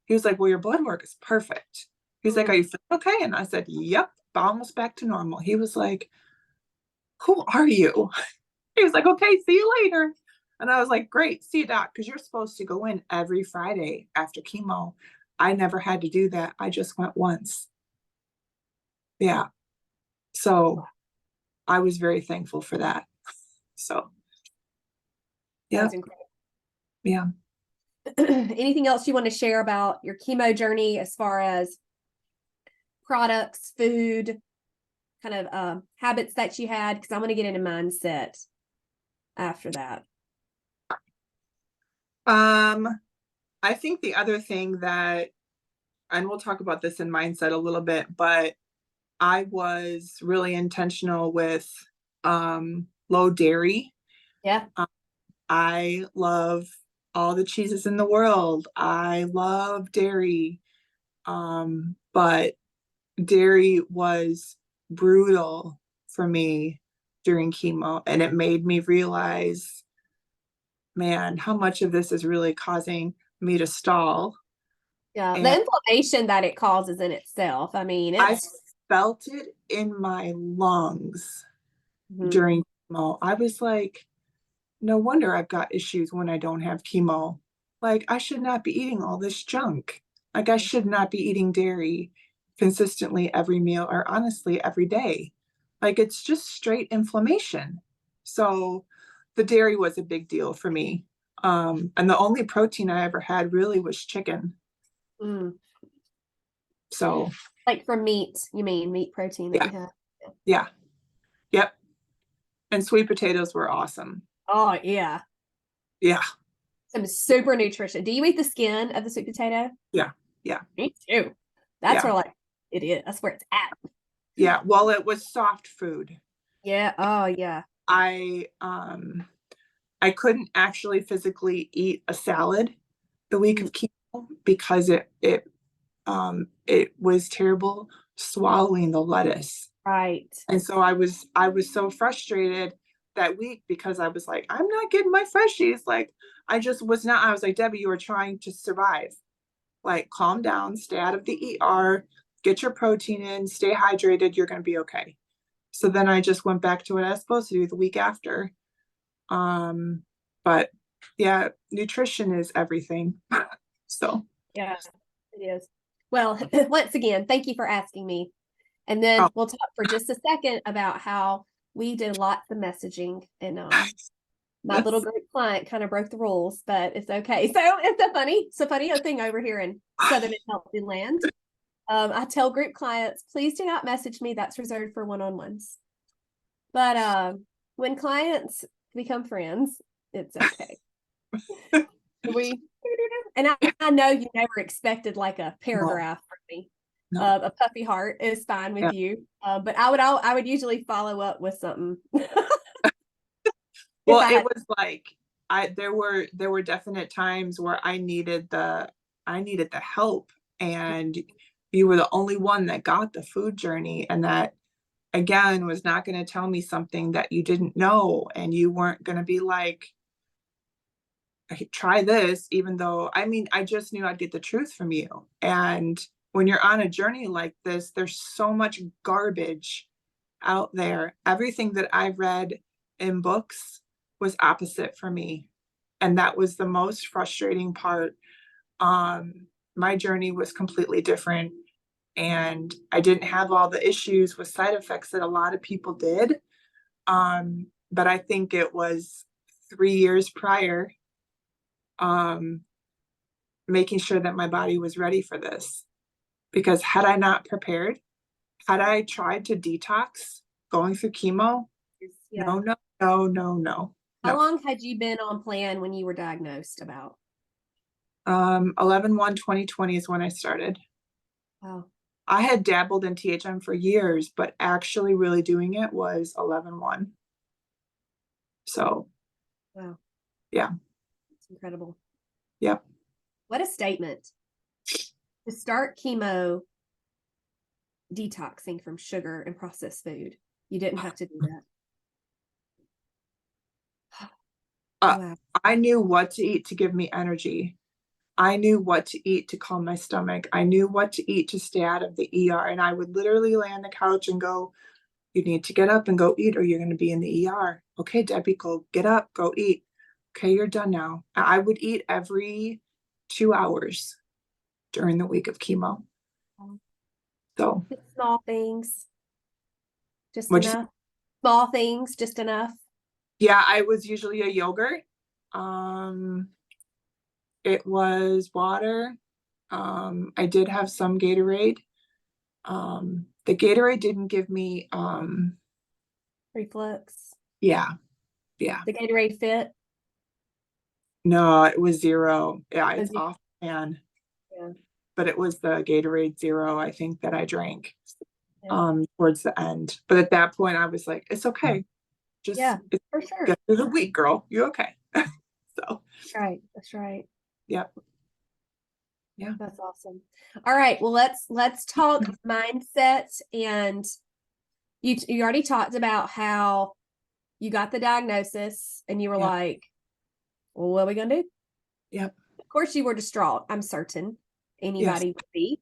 Speaker 2: He was like, well, your blood work is perfect. He's like, are you feeling okay? And I said, yep, almost back to normal. He was like, who are you? He was like, okay, see you later. And I was like, great, see you, doc, because you're supposed to go in every Friday after chemo. I never had to do that. I just went once. Yeah. So I was very thankful for that. So, yeah,
Speaker 1: That's incredible.
Speaker 2: yeah.
Speaker 1: Anything else you want to share about your chemo journey as far as products, food, kind of habits that you had? Because I'm going to get into mindset after that.
Speaker 2: I think the other thing that, and we'll talk about this in mindset a little bit, but I was really intentional with low dairy.
Speaker 1: Yeah.
Speaker 2: I love all the cheeses in the world. I love dairy. But dairy was brutal for me during chemo, and it made me realize, man, how much of this is really causing me to stall.
Speaker 1: Yeah. The
Speaker 2: And
Speaker 1: inflammation that it causes in itself. I mean,
Speaker 2: I
Speaker 1: it's
Speaker 2: felt it in my lungs
Speaker 1: Mhm.
Speaker 2: during chemo. I was like, no wonder I've got issues when I don't have chemo. Like, I should not be eating all this junk. Like, I should not be eating dairy consistently every meal or honestly every day. Like, it's just straight inflammation. So, the dairy was a big deal for me. And the only protein I ever had really was chicken.
Speaker 1: Mm.
Speaker 2: So,
Speaker 1: Like from meat, you mean meat protein that
Speaker 2: yeah,
Speaker 1: you have?
Speaker 2: yeah, yep. And sweet potatoes were awesome.
Speaker 1: Oh, yeah.
Speaker 2: Yeah,
Speaker 1: Some super nutrition. Do you eat the skin of the sweet potato?
Speaker 2: yeah, yeah,
Speaker 1: Me too. That's
Speaker 2: yeah,
Speaker 1: where like it is. That's where it's at.
Speaker 2: yeah. Well, it was soft food.
Speaker 1: Yeah. Oh, yeah.
Speaker 2: I um I couldn't actually physically eat a salad the week
Speaker 1: Mm,
Speaker 2: of chemo because it was terrible swallowing the lettuce.
Speaker 1: right.
Speaker 2: And so I was so frustrated that week because I was like, I'm not getting my freshies. Like I just was not. I was like, Debbie, you are trying to survive. Like calm down, stay out of the ER, get your protein in, stay hydrated, you're gonna be okay. So then I just went back to what I was supposed to do the week after. Um, but yeah, nutrition is everything. So,
Speaker 1: Yeah, it is. Well, once again, thank you for asking me. And
Speaker 2: oh,
Speaker 1: then we'll talk for just a second about how we did lots of messaging, and my little group client kind of broke the rules, but it's okay. So it's a funny thing over here in Southern and Healthy Land. I tell group clients, please do not message me. That's reserved for one-on-ones. But when clients become friends, it's okay. And I know you never expected like a paragraph from me.
Speaker 2: No.
Speaker 1: A puppy heart is fine with
Speaker 2: Yeah.
Speaker 1: you, but I would usually follow up with something.
Speaker 2: Well, it was like there were definite times where I needed the help, and you were the only one that got the food journey, and that again was not going to tell me something that you didn't know, and you weren't going to be like, try this, even though I just knew I'd get the truth from you. And when you're on a journey like this, there's so much garbage out there. Everything that I read in books was opposite for me, and that was the most frustrating part. My journey was completely different, and I didn't have all the issues with side effects that a lot of people did. But I think it was 3 years prior, making sure that my body was ready for this, because had I not prepared, had I tried to detox going through chemo,
Speaker 1: Yeah.
Speaker 2: no.
Speaker 1: How long had you been on plan when you were diagnosed? About
Speaker 2: 11/1/2020 is when I started.
Speaker 1: Wow.
Speaker 2: I had dabbled in THM for years, but actually really doing it was 11/1. So
Speaker 1: Wow.
Speaker 2: yeah.
Speaker 1: It's incredible.
Speaker 2: Yep.
Speaker 1: What a statement. To start chemo detoxing from sugar and processed food. You didn't have to do that. Wow.
Speaker 2: I knew what to eat to give me energy. I knew what to eat to calm my stomach. I knew what to eat to stay out of the ER. And I would literally lay on the couch and go, you need to get up and go eat, or you're going to be in the ER. Okay, Debbie, go get up, go eat. Okay, you're done now. I would eat every 2 hours during the week of chemo. So
Speaker 1: Just small things. Just
Speaker 2: what'd you say?
Speaker 1: enough. Small things, just enough.
Speaker 2: Yeah, I was usually a yogurt. It was water. I did have some Gatorade. The Gatorade didn't give me,
Speaker 1: Reflux.
Speaker 2: yeah.
Speaker 1: The Gatorade Fit.
Speaker 2: No, it was zero. Yeah, it's
Speaker 1: Okay.
Speaker 2: off pan.
Speaker 1: Yeah.
Speaker 2: But it was the Gatorade Zero, I think, that I drank
Speaker 1: Yeah.
Speaker 2: towards the end. But at that point I was like, it's okay. Just
Speaker 1: Yeah, for sure.
Speaker 2: get through the week, girl. You're okay. So
Speaker 1: That's right. That's right.
Speaker 2: yep. Yeah.
Speaker 1: That's awesome. All right. Well, let's talk mindset. And you already talked about how you got the diagnosis and you were
Speaker 2: Yep.
Speaker 1: like, well, what are we gonna do?
Speaker 2: Yep.
Speaker 1: Of course you were distraught. I'm certain anybody would be.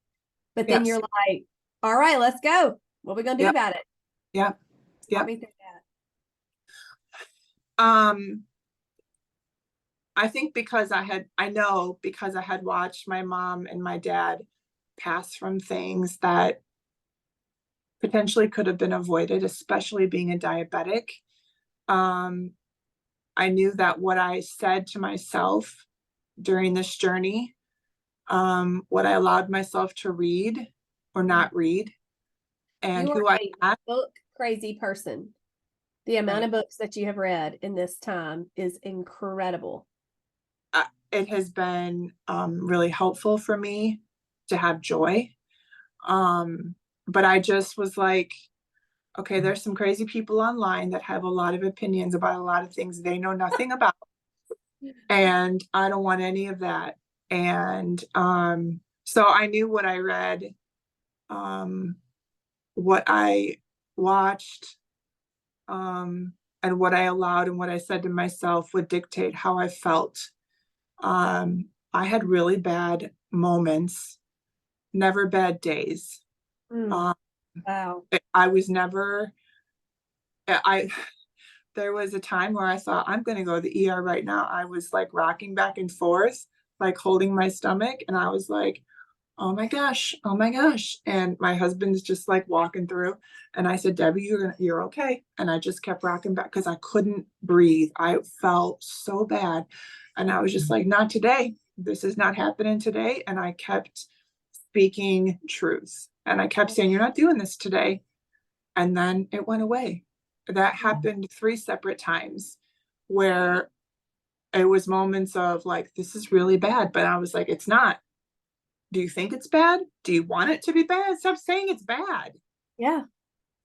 Speaker 1: But then
Speaker 2: Yes.
Speaker 1: you're like, all right, let's go. What are we gonna do
Speaker 2: Yep.
Speaker 1: about it?
Speaker 2: Yep.
Speaker 1: Walk
Speaker 2: Yep.
Speaker 1: me through that.
Speaker 2: I think because I know because I had watched my mom and my dad pass from things that potentially could have been avoided, especially being a diabetic. I knew that what I said to myself during this journey, what I allowed myself to read or not read, and
Speaker 1: You are
Speaker 2: who I
Speaker 1: a
Speaker 2: am.
Speaker 1: book crazy person. The amount of books that you have read in this time is incredible.
Speaker 2: It has been really helpful for me to have joy. But I just was like, okay, there's some crazy people online that have a lot of opinions about a lot of things they know nothing about. And I don't want any of that. And so I knew what I read, what I watched, and what I allowed and what I said to myself would dictate how I felt. I had really bad moments, never bad days.
Speaker 1: Wow.
Speaker 2: I was never, there was a time where I thought, I'm going to go to the ER right now. I was like rocking back and forth, like holding my stomach. And I was like, oh my gosh, oh my gosh. And my husband's just like walking through. And I said, Debbie, you're okay. And I just kept rocking back because I couldn't breathe. I felt so bad. And I was just like, not today. This is not happening today. And I kept speaking truth. And I kept saying, you're not doing this today. And then it went away. That happened 3 separate times where it was moments of like, this is really bad. But I was like, it's not. Do you think it's bad? Do you want it to be bad? Stop saying it's bad.
Speaker 1: Yeah.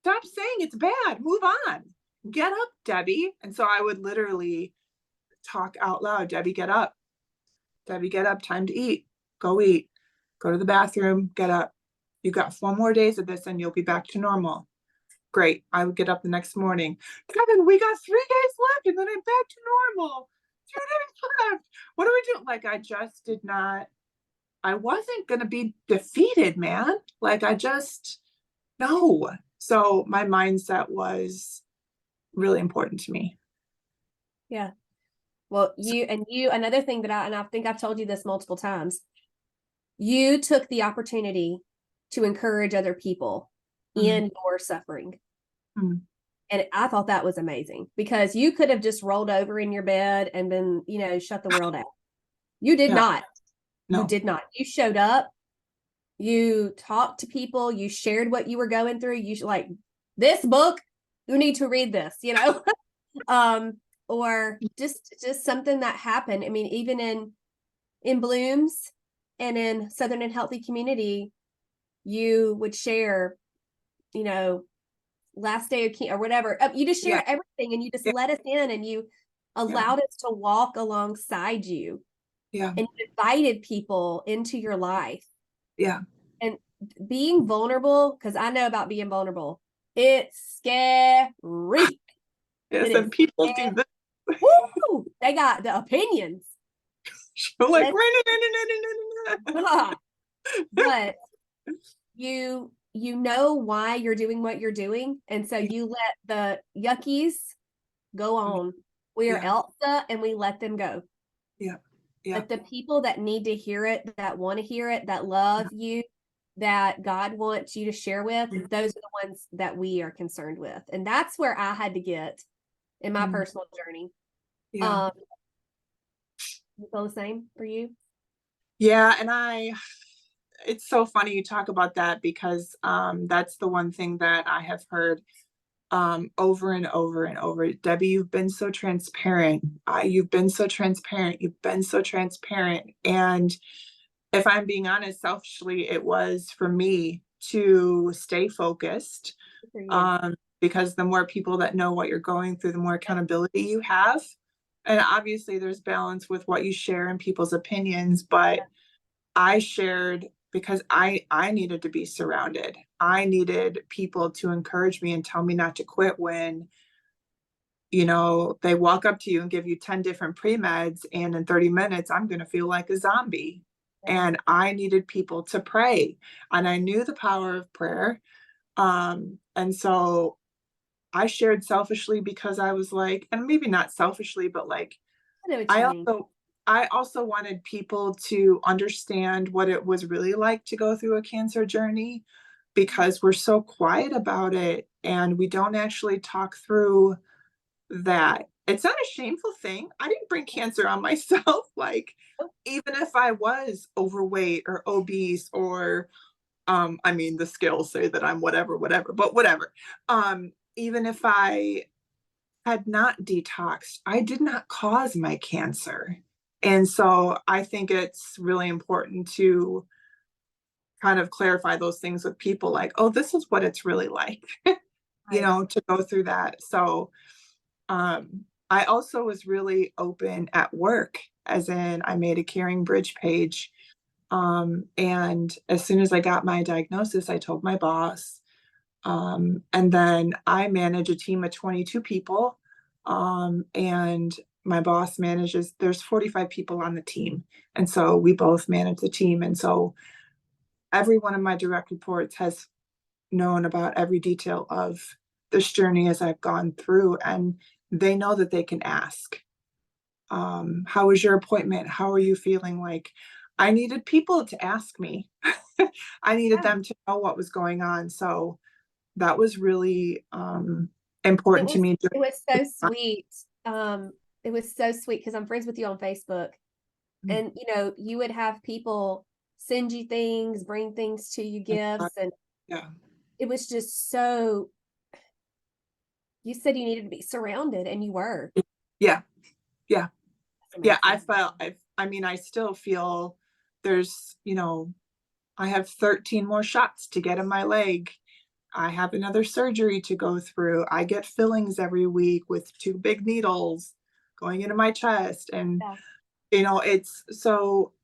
Speaker 2: Stop saying it's bad. Move on. Get up, Debbie. And so I would literally talk out loud. Debbie, get up. Debbie, get up. Time to eat. Go eat. Go to the bathroom. Get up. You got 4 more days of this and you'll be back to normal. Great. I would get up the next morning. Kevin, we got 3 days left and then I'm back to normal. 2 days left. What are we doing? Like, I just did not, I wasn't going to be defeated, man. Like, no. So my mindset was really important to me.
Speaker 1: Yeah. Well, another thing that I think I've told you this multiple times, you took the opportunity to encourage other people in your suffering. And I thought that was amazing because you could have just rolled over in your bed and been, shut the world out. You did not.
Speaker 2: No.
Speaker 1: You did not. You showed up. You talked to people. You shared what you were going through. You like this book. You need to read this, or just something that happened. I mean, even in Blooms and in Southern and Healthy Community, you would share, last day of or whatever. You just shared everything, and you just let us in, and you allowed us to walk alongside you.
Speaker 2: Yeah.
Speaker 1: And you invited people into your life.
Speaker 2: Yeah.
Speaker 1: And being vulnerable, because I know about being vulnerable, it's scary.
Speaker 2: Yes, and people do this.
Speaker 1: Woo! They got the opinions.
Speaker 2: You're like,
Speaker 1: but you know why you're doing what you're doing, and so you let the yuckies go on. We are Elsa, and we let them go.
Speaker 2: Yeah. Yeah.
Speaker 1: But the people that need to hear it, that want to hear it, that love you, that God wants you to share with, those are the ones that we are concerned with. And that's where I had to get in my personal journey.
Speaker 2: Yeah.
Speaker 1: You feel the same for you?
Speaker 2: Yeah. And it's so funny you talk about that because that's the one thing that I have heard over and over and over. Debbie, you've been so transparent. You've been so transparent. You've been so transparent. And if I'm being honest, selfishly, it was for me to stay focused. Because the more people that know what you're going through, the more accountability you have. And obviously there's balance with what you share and people's opinions, but I shared because I needed to be surrounded. I needed people to encourage me and tell me not to quit when, they walk up to you and give you 10 different pre-meds, and in 30 minutes, I'm going to feel like a zombie. And I needed people to pray. And I knew the power of prayer. And so I shared selfishly because I was like, and maybe not selfishly, but like, I also wanted people to understand what it was really like to go through a cancer journey, because we're so quiet about it and we don't actually talk through that. It's not a shameful thing. I didn't bring cancer on myself. Like, even if I was overweight or obese or, the scales say that I'm whatever, but whatever. Even if I had not detoxed, I did not cause my cancer. And so I think it's really important to kind of clarify those things with people, like, oh, this is what it's really like, to go through that. So I also was really open at work, as in I made a Caring Bridge page. And as soon as I got my diagnosis, I told my boss. And then I manage a team of 22 people. And my boss there's 45 people on the team. And so we both manage the team. And so every one of my direct reports has known about every detail of this journey as I've gone through. And they know that they can ask, how was your appointment? How are you feeling? Like, I needed people to ask me. I needed
Speaker 1: Yeah.
Speaker 2: them to know what was going on. So that was really
Speaker 1: It
Speaker 2: important to
Speaker 1: was
Speaker 2: me.
Speaker 1: it was so sweet. It was so sweet because I'm friends with you on Facebook. And you would have people send you things, bring things to you, gifts, and
Speaker 2: Yeah.
Speaker 1: it was just so you said you needed to be surrounded and you were.
Speaker 2: Yeah. Yeah.
Speaker 1: That's
Speaker 2: Yeah.
Speaker 1: amazing.
Speaker 2: I mean, I still feel there's, I have 13 more shots to get in my leg. I have another surgery to go through. I get fillings every week with 2 big needles going into my chest. And,
Speaker 1: Yeah.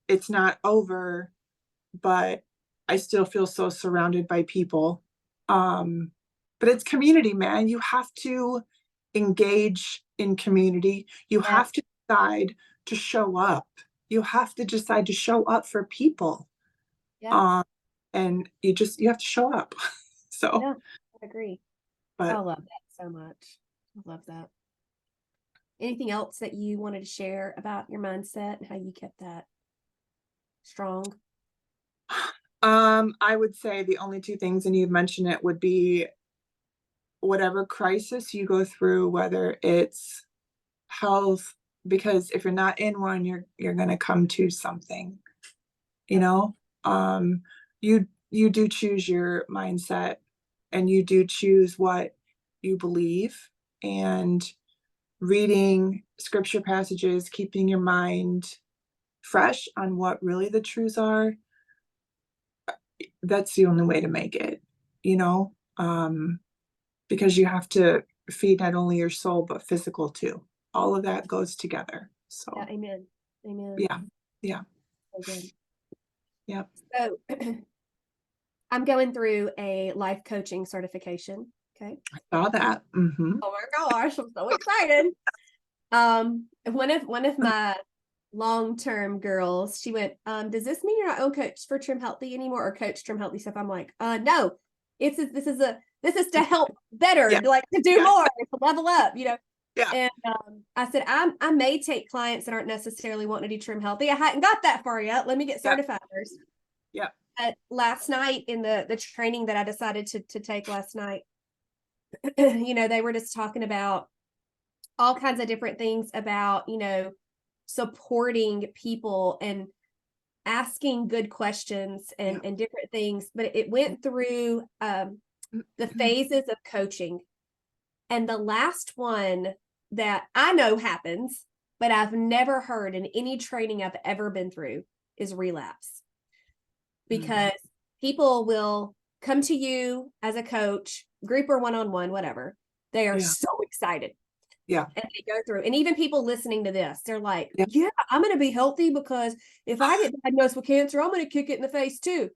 Speaker 2: it's not over, but I still feel so surrounded by people. Um, but it's community, man. You have to engage in community. You
Speaker 1: Yes.
Speaker 2: have to decide to show up. You have to decide to show up for people.
Speaker 1: Yes.
Speaker 2: Um, and you have to show up. So,
Speaker 1: Yeah. I agree. I
Speaker 2: but
Speaker 1: love that so much. I love that. Anything else that you wanted to share about your mindset and how you kept that strong?
Speaker 2: I would say the only two things, and you mentioned it, would be whatever crisis you go through, whether it's health, because if you're not in one, you're gonna come to something, you
Speaker 1: Yep.
Speaker 2: know? Um, you do choose your mindset and you do choose what you believe, and reading scripture passages, keeping your mind fresh on what really the truths are, that's the only way to make it, you know? Because you have to feed not only your soul, but physical too. All of that goes together.
Speaker 1: Yeah.
Speaker 2: So,
Speaker 1: Amen. Amen.
Speaker 2: yeah, yeah,
Speaker 1: So good.
Speaker 2: yeah.
Speaker 1: So I'm going through a life coaching certification. Okay.
Speaker 2: Saw that. Mm-hmm.
Speaker 1: Oh my gosh, I'm so excited. One of my long-term girls, she went, does this mean you're not own coach for Trim Healthy anymore or coach Trim Healthy stuff? I'm like, no, this is to help better,
Speaker 2: Yeah,
Speaker 1: like to do
Speaker 2: yeah,
Speaker 1: more, to level up.
Speaker 2: yeah,
Speaker 1: And I said, I may take clients that aren't necessarily wanting to do Trim Healthy. I hadn't got that far yet. Let me get
Speaker 2: yeah,
Speaker 1: certified first.
Speaker 2: yeah,
Speaker 1: But last night in the training that I decided to take last night, they were just talking about all kinds of different things about, supporting people and asking good questions
Speaker 2: yeah.
Speaker 1: and different things. But it went through the phases of coaching. And the last one that I know happens, but I've never heard in any training I've ever been through is relapse.
Speaker 2: Mm,
Speaker 1: Because people will come to you as a coach, group or one-on-one, whatever. They are
Speaker 2: yeah,
Speaker 1: so excited
Speaker 2: yeah,
Speaker 1: and they go through. And even people listening to this, they're like,
Speaker 2: yeah,
Speaker 1: yeah, I'm going to be healthy because if I get diagnosed with cancer, I'm going to kick it in the face too.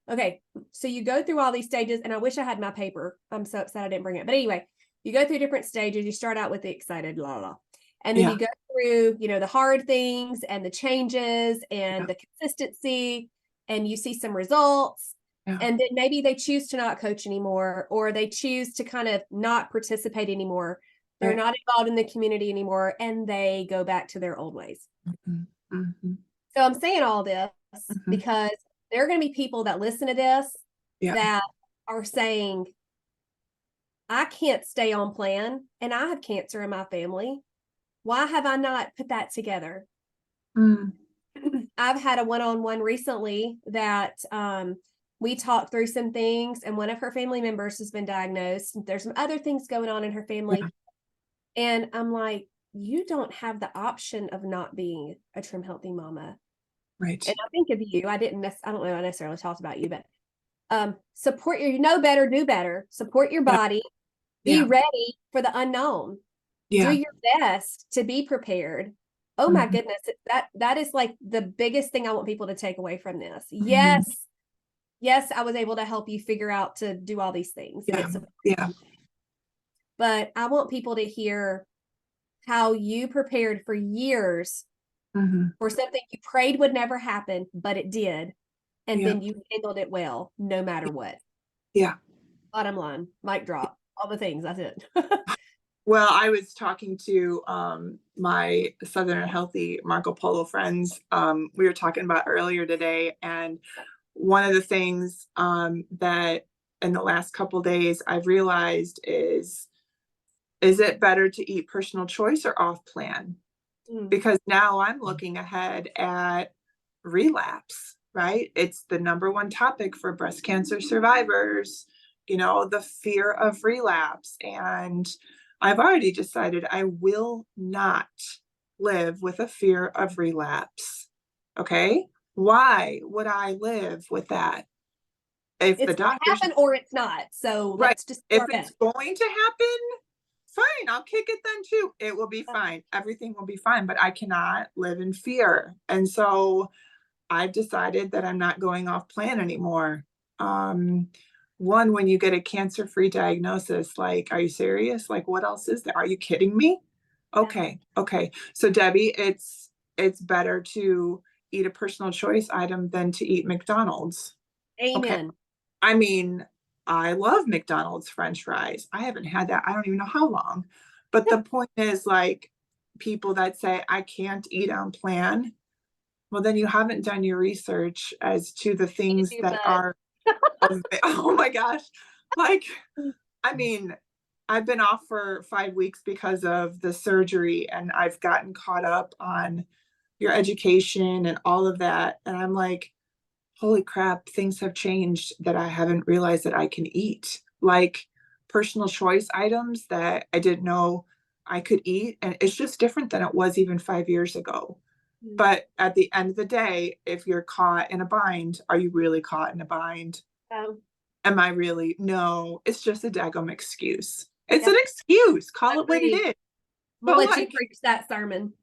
Speaker 1: Okay. So you go through all these stages, and I wish I had my paper. I'm so upset I didn't bring it. But anyway, you go through different stages. You start out with the excited, la, la. And then
Speaker 2: yeah,
Speaker 1: you go through, the hard things and the changes and
Speaker 2: yeah,
Speaker 1: the consistency, and you see some results.
Speaker 2: yeah,
Speaker 1: And then maybe they choose to not coach anymore, or they choose to kind of not participate anymore. They're
Speaker 2: right.
Speaker 1: not involved in the community anymore, and they go back to their old ways.
Speaker 2: Mm-hmm. Mm-hmm.
Speaker 1: So I'm saying all this
Speaker 2: Mm-hmm.
Speaker 1: because there are going to be people that listen to this
Speaker 2: Yeah.
Speaker 1: that are saying, I can't stay on plan and I have cancer in my family. Why have I not put that together?
Speaker 2: Mm,
Speaker 1: I've had a one-on-one recently that we talked through some things, and one of her family members has been diagnosed. There's some other things going on in her
Speaker 2: yeah,
Speaker 1: family. And I'm like, you don't have the option of not being a Trim Healthy mama.
Speaker 2: right.
Speaker 1: And I think of you, I don't know, I necessarily talked about you, but support your, better, do better, support your
Speaker 2: Yeah,
Speaker 1: body, be
Speaker 2: yeah,
Speaker 1: ready for the unknown, do
Speaker 2: yeah.
Speaker 1: your best to be prepared. Oh my
Speaker 2: Mm-hmm.
Speaker 1: goodness, that is like the biggest thing I want people to take away from this.
Speaker 2: Mm-hmm.
Speaker 1: Yes, I was able to help you figure out to do all these things,
Speaker 2: Yeah, yeah.
Speaker 1: but I want people to hear how you prepared for years
Speaker 2: Mm-hmm.
Speaker 1: for something you prayed would never happen, but it did. And
Speaker 2: Yeah,
Speaker 1: then you handled it well, no matter what.
Speaker 2: yeah.
Speaker 1: Bottom line, mic drop, all the things. That's it.
Speaker 2: Well, I was talking to my Southern Healthy Marco Polo friends. We were talking about earlier today, and one of the things that in the last couple days I've realized is it better to eat personal choice or off plan?
Speaker 1: Mm.
Speaker 2: Because now I'm looking ahead at relapse, right? It's the number one topic for breast cancer survivors, the fear of relapse. And I've already decided I will not live with a fear of relapse. Okay. Why would I live with that? If the
Speaker 1: It's going to
Speaker 2: doctors,
Speaker 1: happen or it's not. So
Speaker 2: right,
Speaker 1: let's just do
Speaker 2: if
Speaker 1: our
Speaker 2: it's
Speaker 1: best.
Speaker 2: going to happen, fine, I'll kick it then too. It will be fine. Everything will be fine, but I cannot live in fear. And so I've decided that I'm not going off plan anymore. Um, One, when you get a cancer-free diagnosis, like, are you serious? Like, what else is there? Are you kidding me?
Speaker 1: Yeah.
Speaker 2: Okay, okay. So Debbie, it's better to eat a personal choice item than to eat McDonald's. Okay.
Speaker 1: Amen.
Speaker 2: I mean, I love McDonald's French fries. I haven't had that. I don't even know how long. But the point is, like, people that say I can't eat on plan, well, then you haven't done your research as to the
Speaker 1: You
Speaker 2: things
Speaker 1: do,
Speaker 2: that
Speaker 1: but
Speaker 2: are, oh my gosh. Like, I mean, I've been off for 5 weeks because of the surgery, and I've gotten caught up on your education and all of that. And I'm like, holy crap, things have changed that I haven't realized that I can eat. Like personal choice items that I didn't know I could eat. And it's just different than it was even 5 years ago. But at the end of the day, if you're caught in a bind, are you really caught in a bind?
Speaker 1: so,
Speaker 2: Am I really? No, it's just a daggum excuse. It's an
Speaker 1: yep,
Speaker 2: excuse. Call it what it
Speaker 1: agreed.
Speaker 2: is.
Speaker 1: We'll
Speaker 2: But
Speaker 1: let you
Speaker 2: like,
Speaker 1: preach that sermon.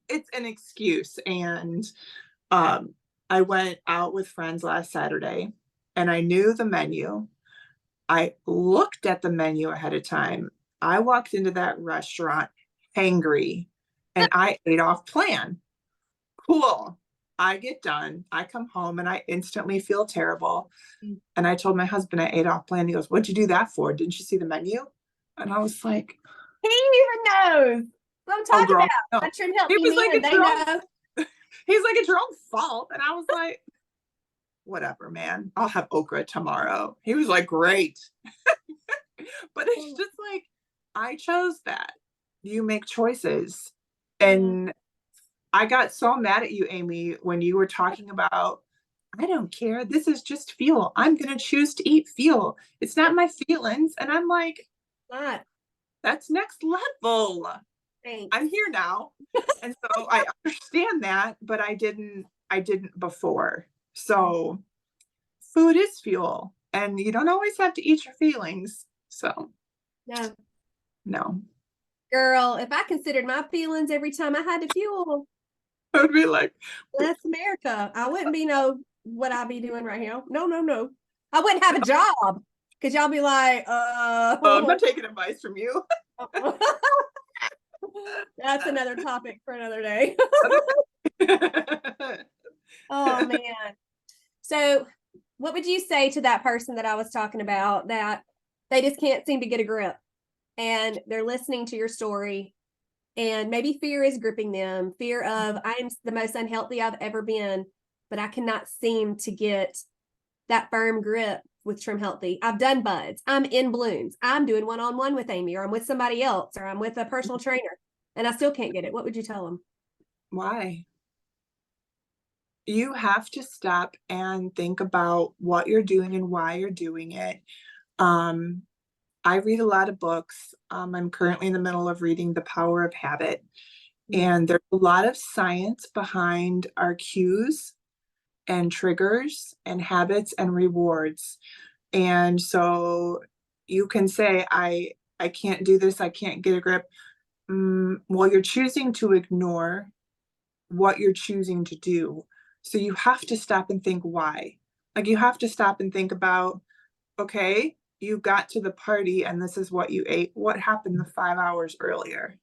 Speaker 2: it's an excuse. And um, I went out with friends last Saturday and I knew the menu. I looked at the menu ahead of time. I walked into that restaurant hangry and I ate off plan. Cool. I get done. I come home and I instantly feel terrible.
Speaker 1: Mm.
Speaker 2: And I told my husband I ate off plan. He goes, "What'd you do that for? Didn't you see the menu?" And I was like,
Speaker 1: He even knows what I'm
Speaker 2: "Oh,
Speaker 1: talking
Speaker 2: girl,
Speaker 1: about.
Speaker 2: no."
Speaker 1: My trim help
Speaker 2: He
Speaker 1: me
Speaker 2: was like,
Speaker 1: men.
Speaker 2: "It's
Speaker 1: They
Speaker 2: your own."
Speaker 1: know.
Speaker 2: He's like, "It's your own fault." And I was like, "Whatever, man. I'll have okra tomorrow." He was like, "Great." But it's just like, I chose that. You make choices.
Speaker 1: Yeah.
Speaker 2: And I got so mad at you, Amy, when you were talking about, I don't care. This is just fuel. I'm going to choose to eat fuel. It's not my feelings. And I'm like,
Speaker 1: Not.
Speaker 2: that's next level.
Speaker 1: Thanks.
Speaker 2: I'm here now. And so I understand that, but I didn't before. So food is fuel and you don't always have to eat your feelings. So
Speaker 1: No.
Speaker 2: no,
Speaker 1: Girl, if I considered my feelings every time I had to fuel,
Speaker 2: I would be like,
Speaker 1: that's America. I wouldn't be what I be doing right now. No, no, no. I wouldn't have a job. Cause y'all be like,
Speaker 2: oh, I'm not taking advice from you.
Speaker 1: that's another topic for another day. Oh man. So what would you say to that person that I was talking about that they just can't seem to get a grip and they're listening to your story and maybe fear is gripping them, fear of I'm the most unhealthy I've ever been, but I cannot seem to get that firm grip with Trim Healthy. I've done buds. I'm in blooms. I'm doing one-on-one with Amy, or I'm with somebody else, or I'm with a personal trainer, and I still can't get it. What would you tell them?
Speaker 2: Why? You have to stop and think about what you're doing and why you're doing it. Um, I read a lot of books. I'm currently in the middle of reading The Power of Habit, and there's a lot of science behind our cues and triggers and habits and rewards. And so you can say, I can't do this, I can't get a grip. Well, you're choosing to ignore what you're choosing to do. So you have to stop and think why. Like you have to stop and think about, okay, you got to the party and this is what you ate. What happened the 5 hours earlier?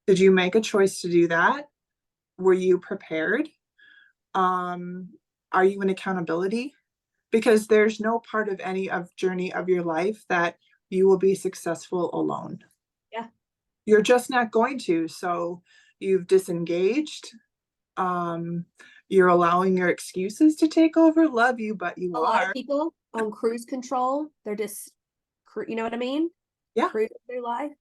Speaker 2: Did you make a choice to do that? Were you prepared? Um, are you in accountability? Because there's no part of any of journey of your life that you will be successful alone.
Speaker 1: Yeah.
Speaker 2: You're just not going to. So you've disengaged. You're allowing your excuses to take over. Love you, but you
Speaker 1: A lot of
Speaker 2: are.
Speaker 1: people on cruise control, they're just, you know what I mean?
Speaker 2: Yeah.
Speaker 1: Cruising through life.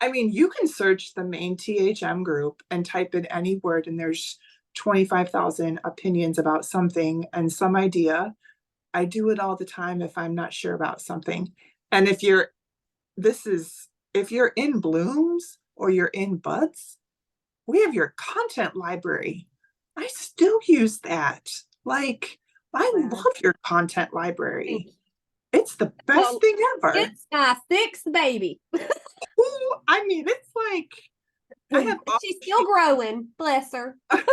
Speaker 2: I mean, you can search the main THM group and type in any word, and there's 25,000 opinions about something and some idea. I do it all the time if I'm not sure about something. And if you're in blooms or you're in buds, we have your content library. I still use that. Like, I
Speaker 1: Glad.
Speaker 2: love your content
Speaker 1: Thank
Speaker 2: library.
Speaker 1: you.
Speaker 2: It's the best
Speaker 1: Well,
Speaker 2: thing ever.
Speaker 1: it's my sixth baby.
Speaker 2: Ooh, I mean, it's like I have all
Speaker 1: She's still growing. Bless her.
Speaker 2: I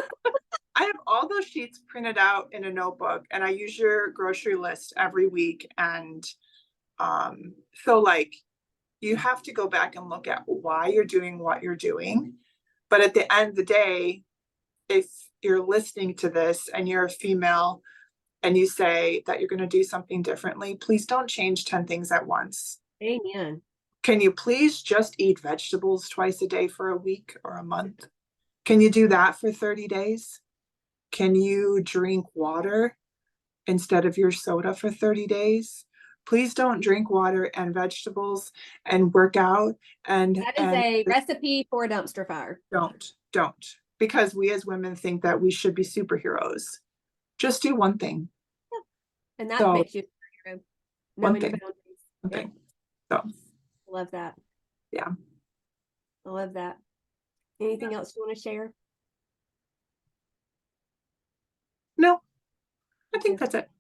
Speaker 2: have all those sheets printed out in a notebook, and I use your grocery list every week. And so like you have to go back and look at why you're doing what you're doing. But at the end of the day, if you're listening to this and you're a female and you say that you're going to do something differently, please don't change 10 things at once.
Speaker 1: Amen.
Speaker 2: Can you please just eat vegetables twice a day for a week or a month? Can you do that for 30 days? Can you drink water instead of your soda for 30 days? Please don't drink water and vegetables and work out
Speaker 1: That is a recipe for a dumpster fire.
Speaker 2: Don't. Because we as women think that we should be superheroes. Just do one thing.
Speaker 1: And that makes you a superhero. Knowing your boundaries.
Speaker 2: One
Speaker 1: Yep.
Speaker 2: thing. So
Speaker 1: I love that.
Speaker 2: yeah.
Speaker 1: I love that. Anything else you want to share?
Speaker 2: No, I think that's it.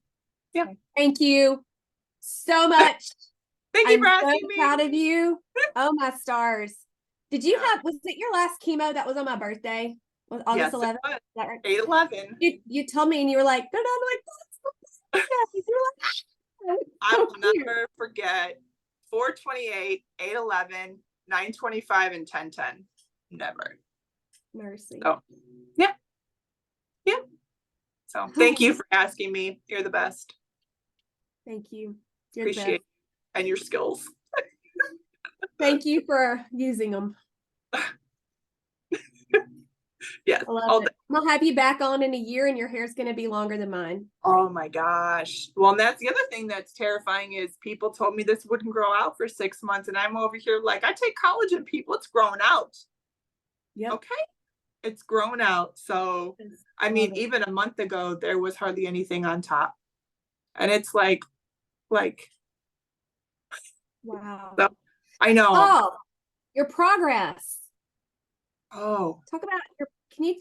Speaker 2: Yeah.
Speaker 1: Okay. Thank you so much.
Speaker 2: Thank you
Speaker 1: I'm
Speaker 2: for
Speaker 1: so
Speaker 2: asking me.
Speaker 1: proud of you. Oh my stars. Did you was it your last chemo that was on my birthday? Was August 11th? Is that right?
Speaker 2: 8/11.
Speaker 1: You told me and you were like, no, like,
Speaker 2: I will never forget 4/28, 8/11, 9/25, and 10/10. Never.
Speaker 1: Mercy.
Speaker 2: Oh, yeah. Yeah. So thank you for asking me. You're the best.
Speaker 1: Thank you. You're
Speaker 2: Appreciate it. And your skills.
Speaker 1: Thank you for using them.
Speaker 2: Yes.
Speaker 1: I love it. I'll have you back on in a year and your hair's going to be longer than mine.
Speaker 2: Oh my gosh. Well, and that's the other thing that's terrifying is people told me this wouldn't grow out for 6 months. And I'm over here like, I take collagen, people, it's grown out.
Speaker 1: Yeah.
Speaker 2: Okay. It's grown out. So, I mean, even a month ago, there was hardly anything on top. And it's like,
Speaker 1: wow.
Speaker 2: So, I know.
Speaker 1: Oh, your progress.
Speaker 2: Oh.
Speaker 1: Talk about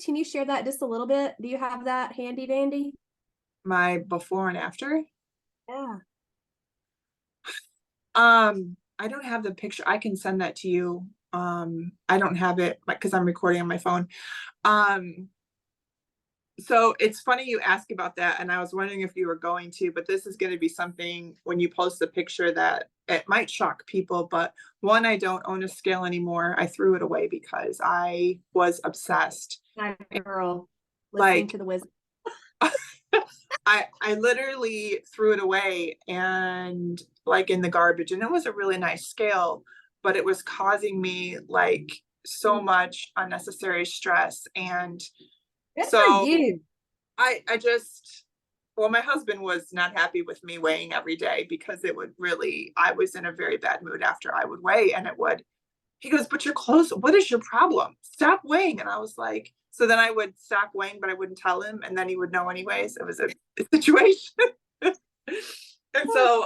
Speaker 1: can you share that just a little bit? Do you have that handy dandy?
Speaker 2: My before and after?
Speaker 1: Yeah.
Speaker 2: I don't have the picture. I can send that to you. I don't have it because I'm recording on my phone. So it's funny you ask about that, and I was wondering if you were going to, but this is going to be something when you post the picture that it might shock people. But one, I don't own a scale anymore. I threw it away because I was obsessed.
Speaker 1: My girl, listening to the wisdom.
Speaker 2: I literally threw it away and like in the garbage, and it was a really nice scale, but it was causing me like so much unnecessary stress. And
Speaker 1: Good
Speaker 2: so
Speaker 1: for you.
Speaker 2: I just, well, my husband was not happy with me weighing every day because it would really, I was in a very bad mood after I would weigh, and he goes, but you're close. What is your problem? Stop weighing. And I was like, so then I would stop weighing, but I wouldn't tell him. And then he would know anyways. It was a situation. And so,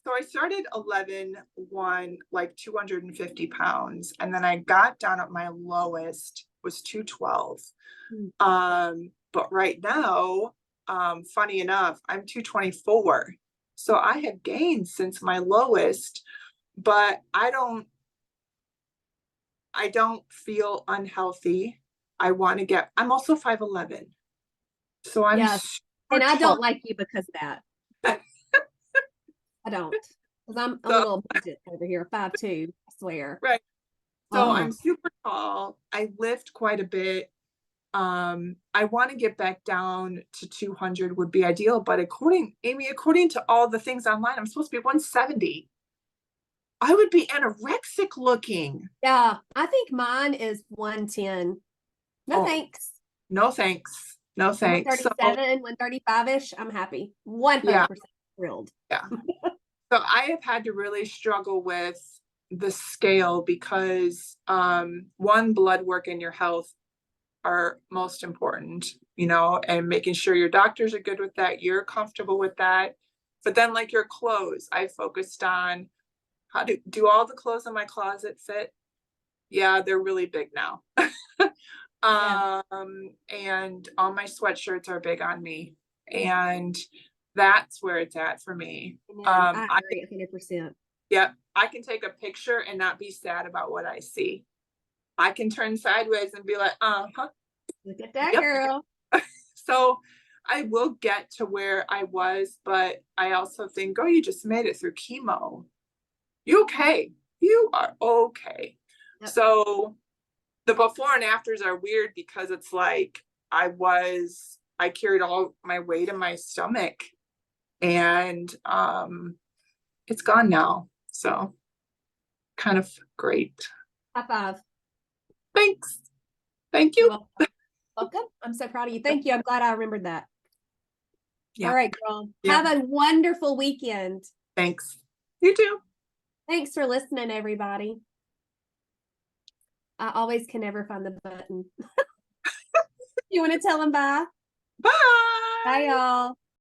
Speaker 2: so I started 11/1, like 250 pounds. And then I got down at my lowest was 212. But right now, funny enough, I'm 224. So I have gained since my lowest, but I don't feel unhealthy. I'm also 5'11". So I'm
Speaker 1: and I don't like you because of that. I don't. Because I'm a little budget over here, 5'2", I swear.
Speaker 2: Right. So I'm super tall. I lift quite a bit. I want to get back down to 200 would be ideal, but according to all the things online, I'm supposed to be 170. I would be anorexic looking.
Speaker 1: Yeah, I think mine is 110. No
Speaker 2: Oh,
Speaker 1: thanks.
Speaker 2: no thanks. No thanks. So
Speaker 1: 137, 135-ish. I'm happy.
Speaker 2: yeah,
Speaker 1: 100% thrilled.
Speaker 2: yeah. So I have had to really struggle with the scale because one, blood work and your health are most important, and making sure your doctors are good with that, you're comfortable with that. But then like your clothes, I focused on how to do all the clothes in my closet fit. Yeah, they're really big now.
Speaker 1: Yeah.
Speaker 2: And all my sweatshirts are big on me. And that's where it's at for me.
Speaker 1: Amen. I agree 100%.
Speaker 2: Yeah, I can take a picture and not be sad about what I see. I can turn sideways and be like, uh-huh.
Speaker 1: Look at that
Speaker 2: Yep.
Speaker 1: girl.
Speaker 2: So I will get to where I was, but I also think, oh, you just made it through chemo. You okay? You are okay.
Speaker 1: Yep.
Speaker 2: So the before and afters are weird because it's like I carried all my weight in my stomach, and it's gone now. So kind of great.
Speaker 1: High five.
Speaker 2: Thanks. Thank
Speaker 1: You're
Speaker 2: you.
Speaker 1: welcome. I'm so proud of you. Thank you. I'm glad I remembered that.
Speaker 2: Yeah.
Speaker 1: All right, girl.
Speaker 2: Yeah.
Speaker 1: Have a wonderful weekend.
Speaker 2: Thanks. You too.
Speaker 1: Thanks for listening, everybody. I always can never find the button. You want to tell them bye?
Speaker 2: Bye.
Speaker 1: Bye, y'all.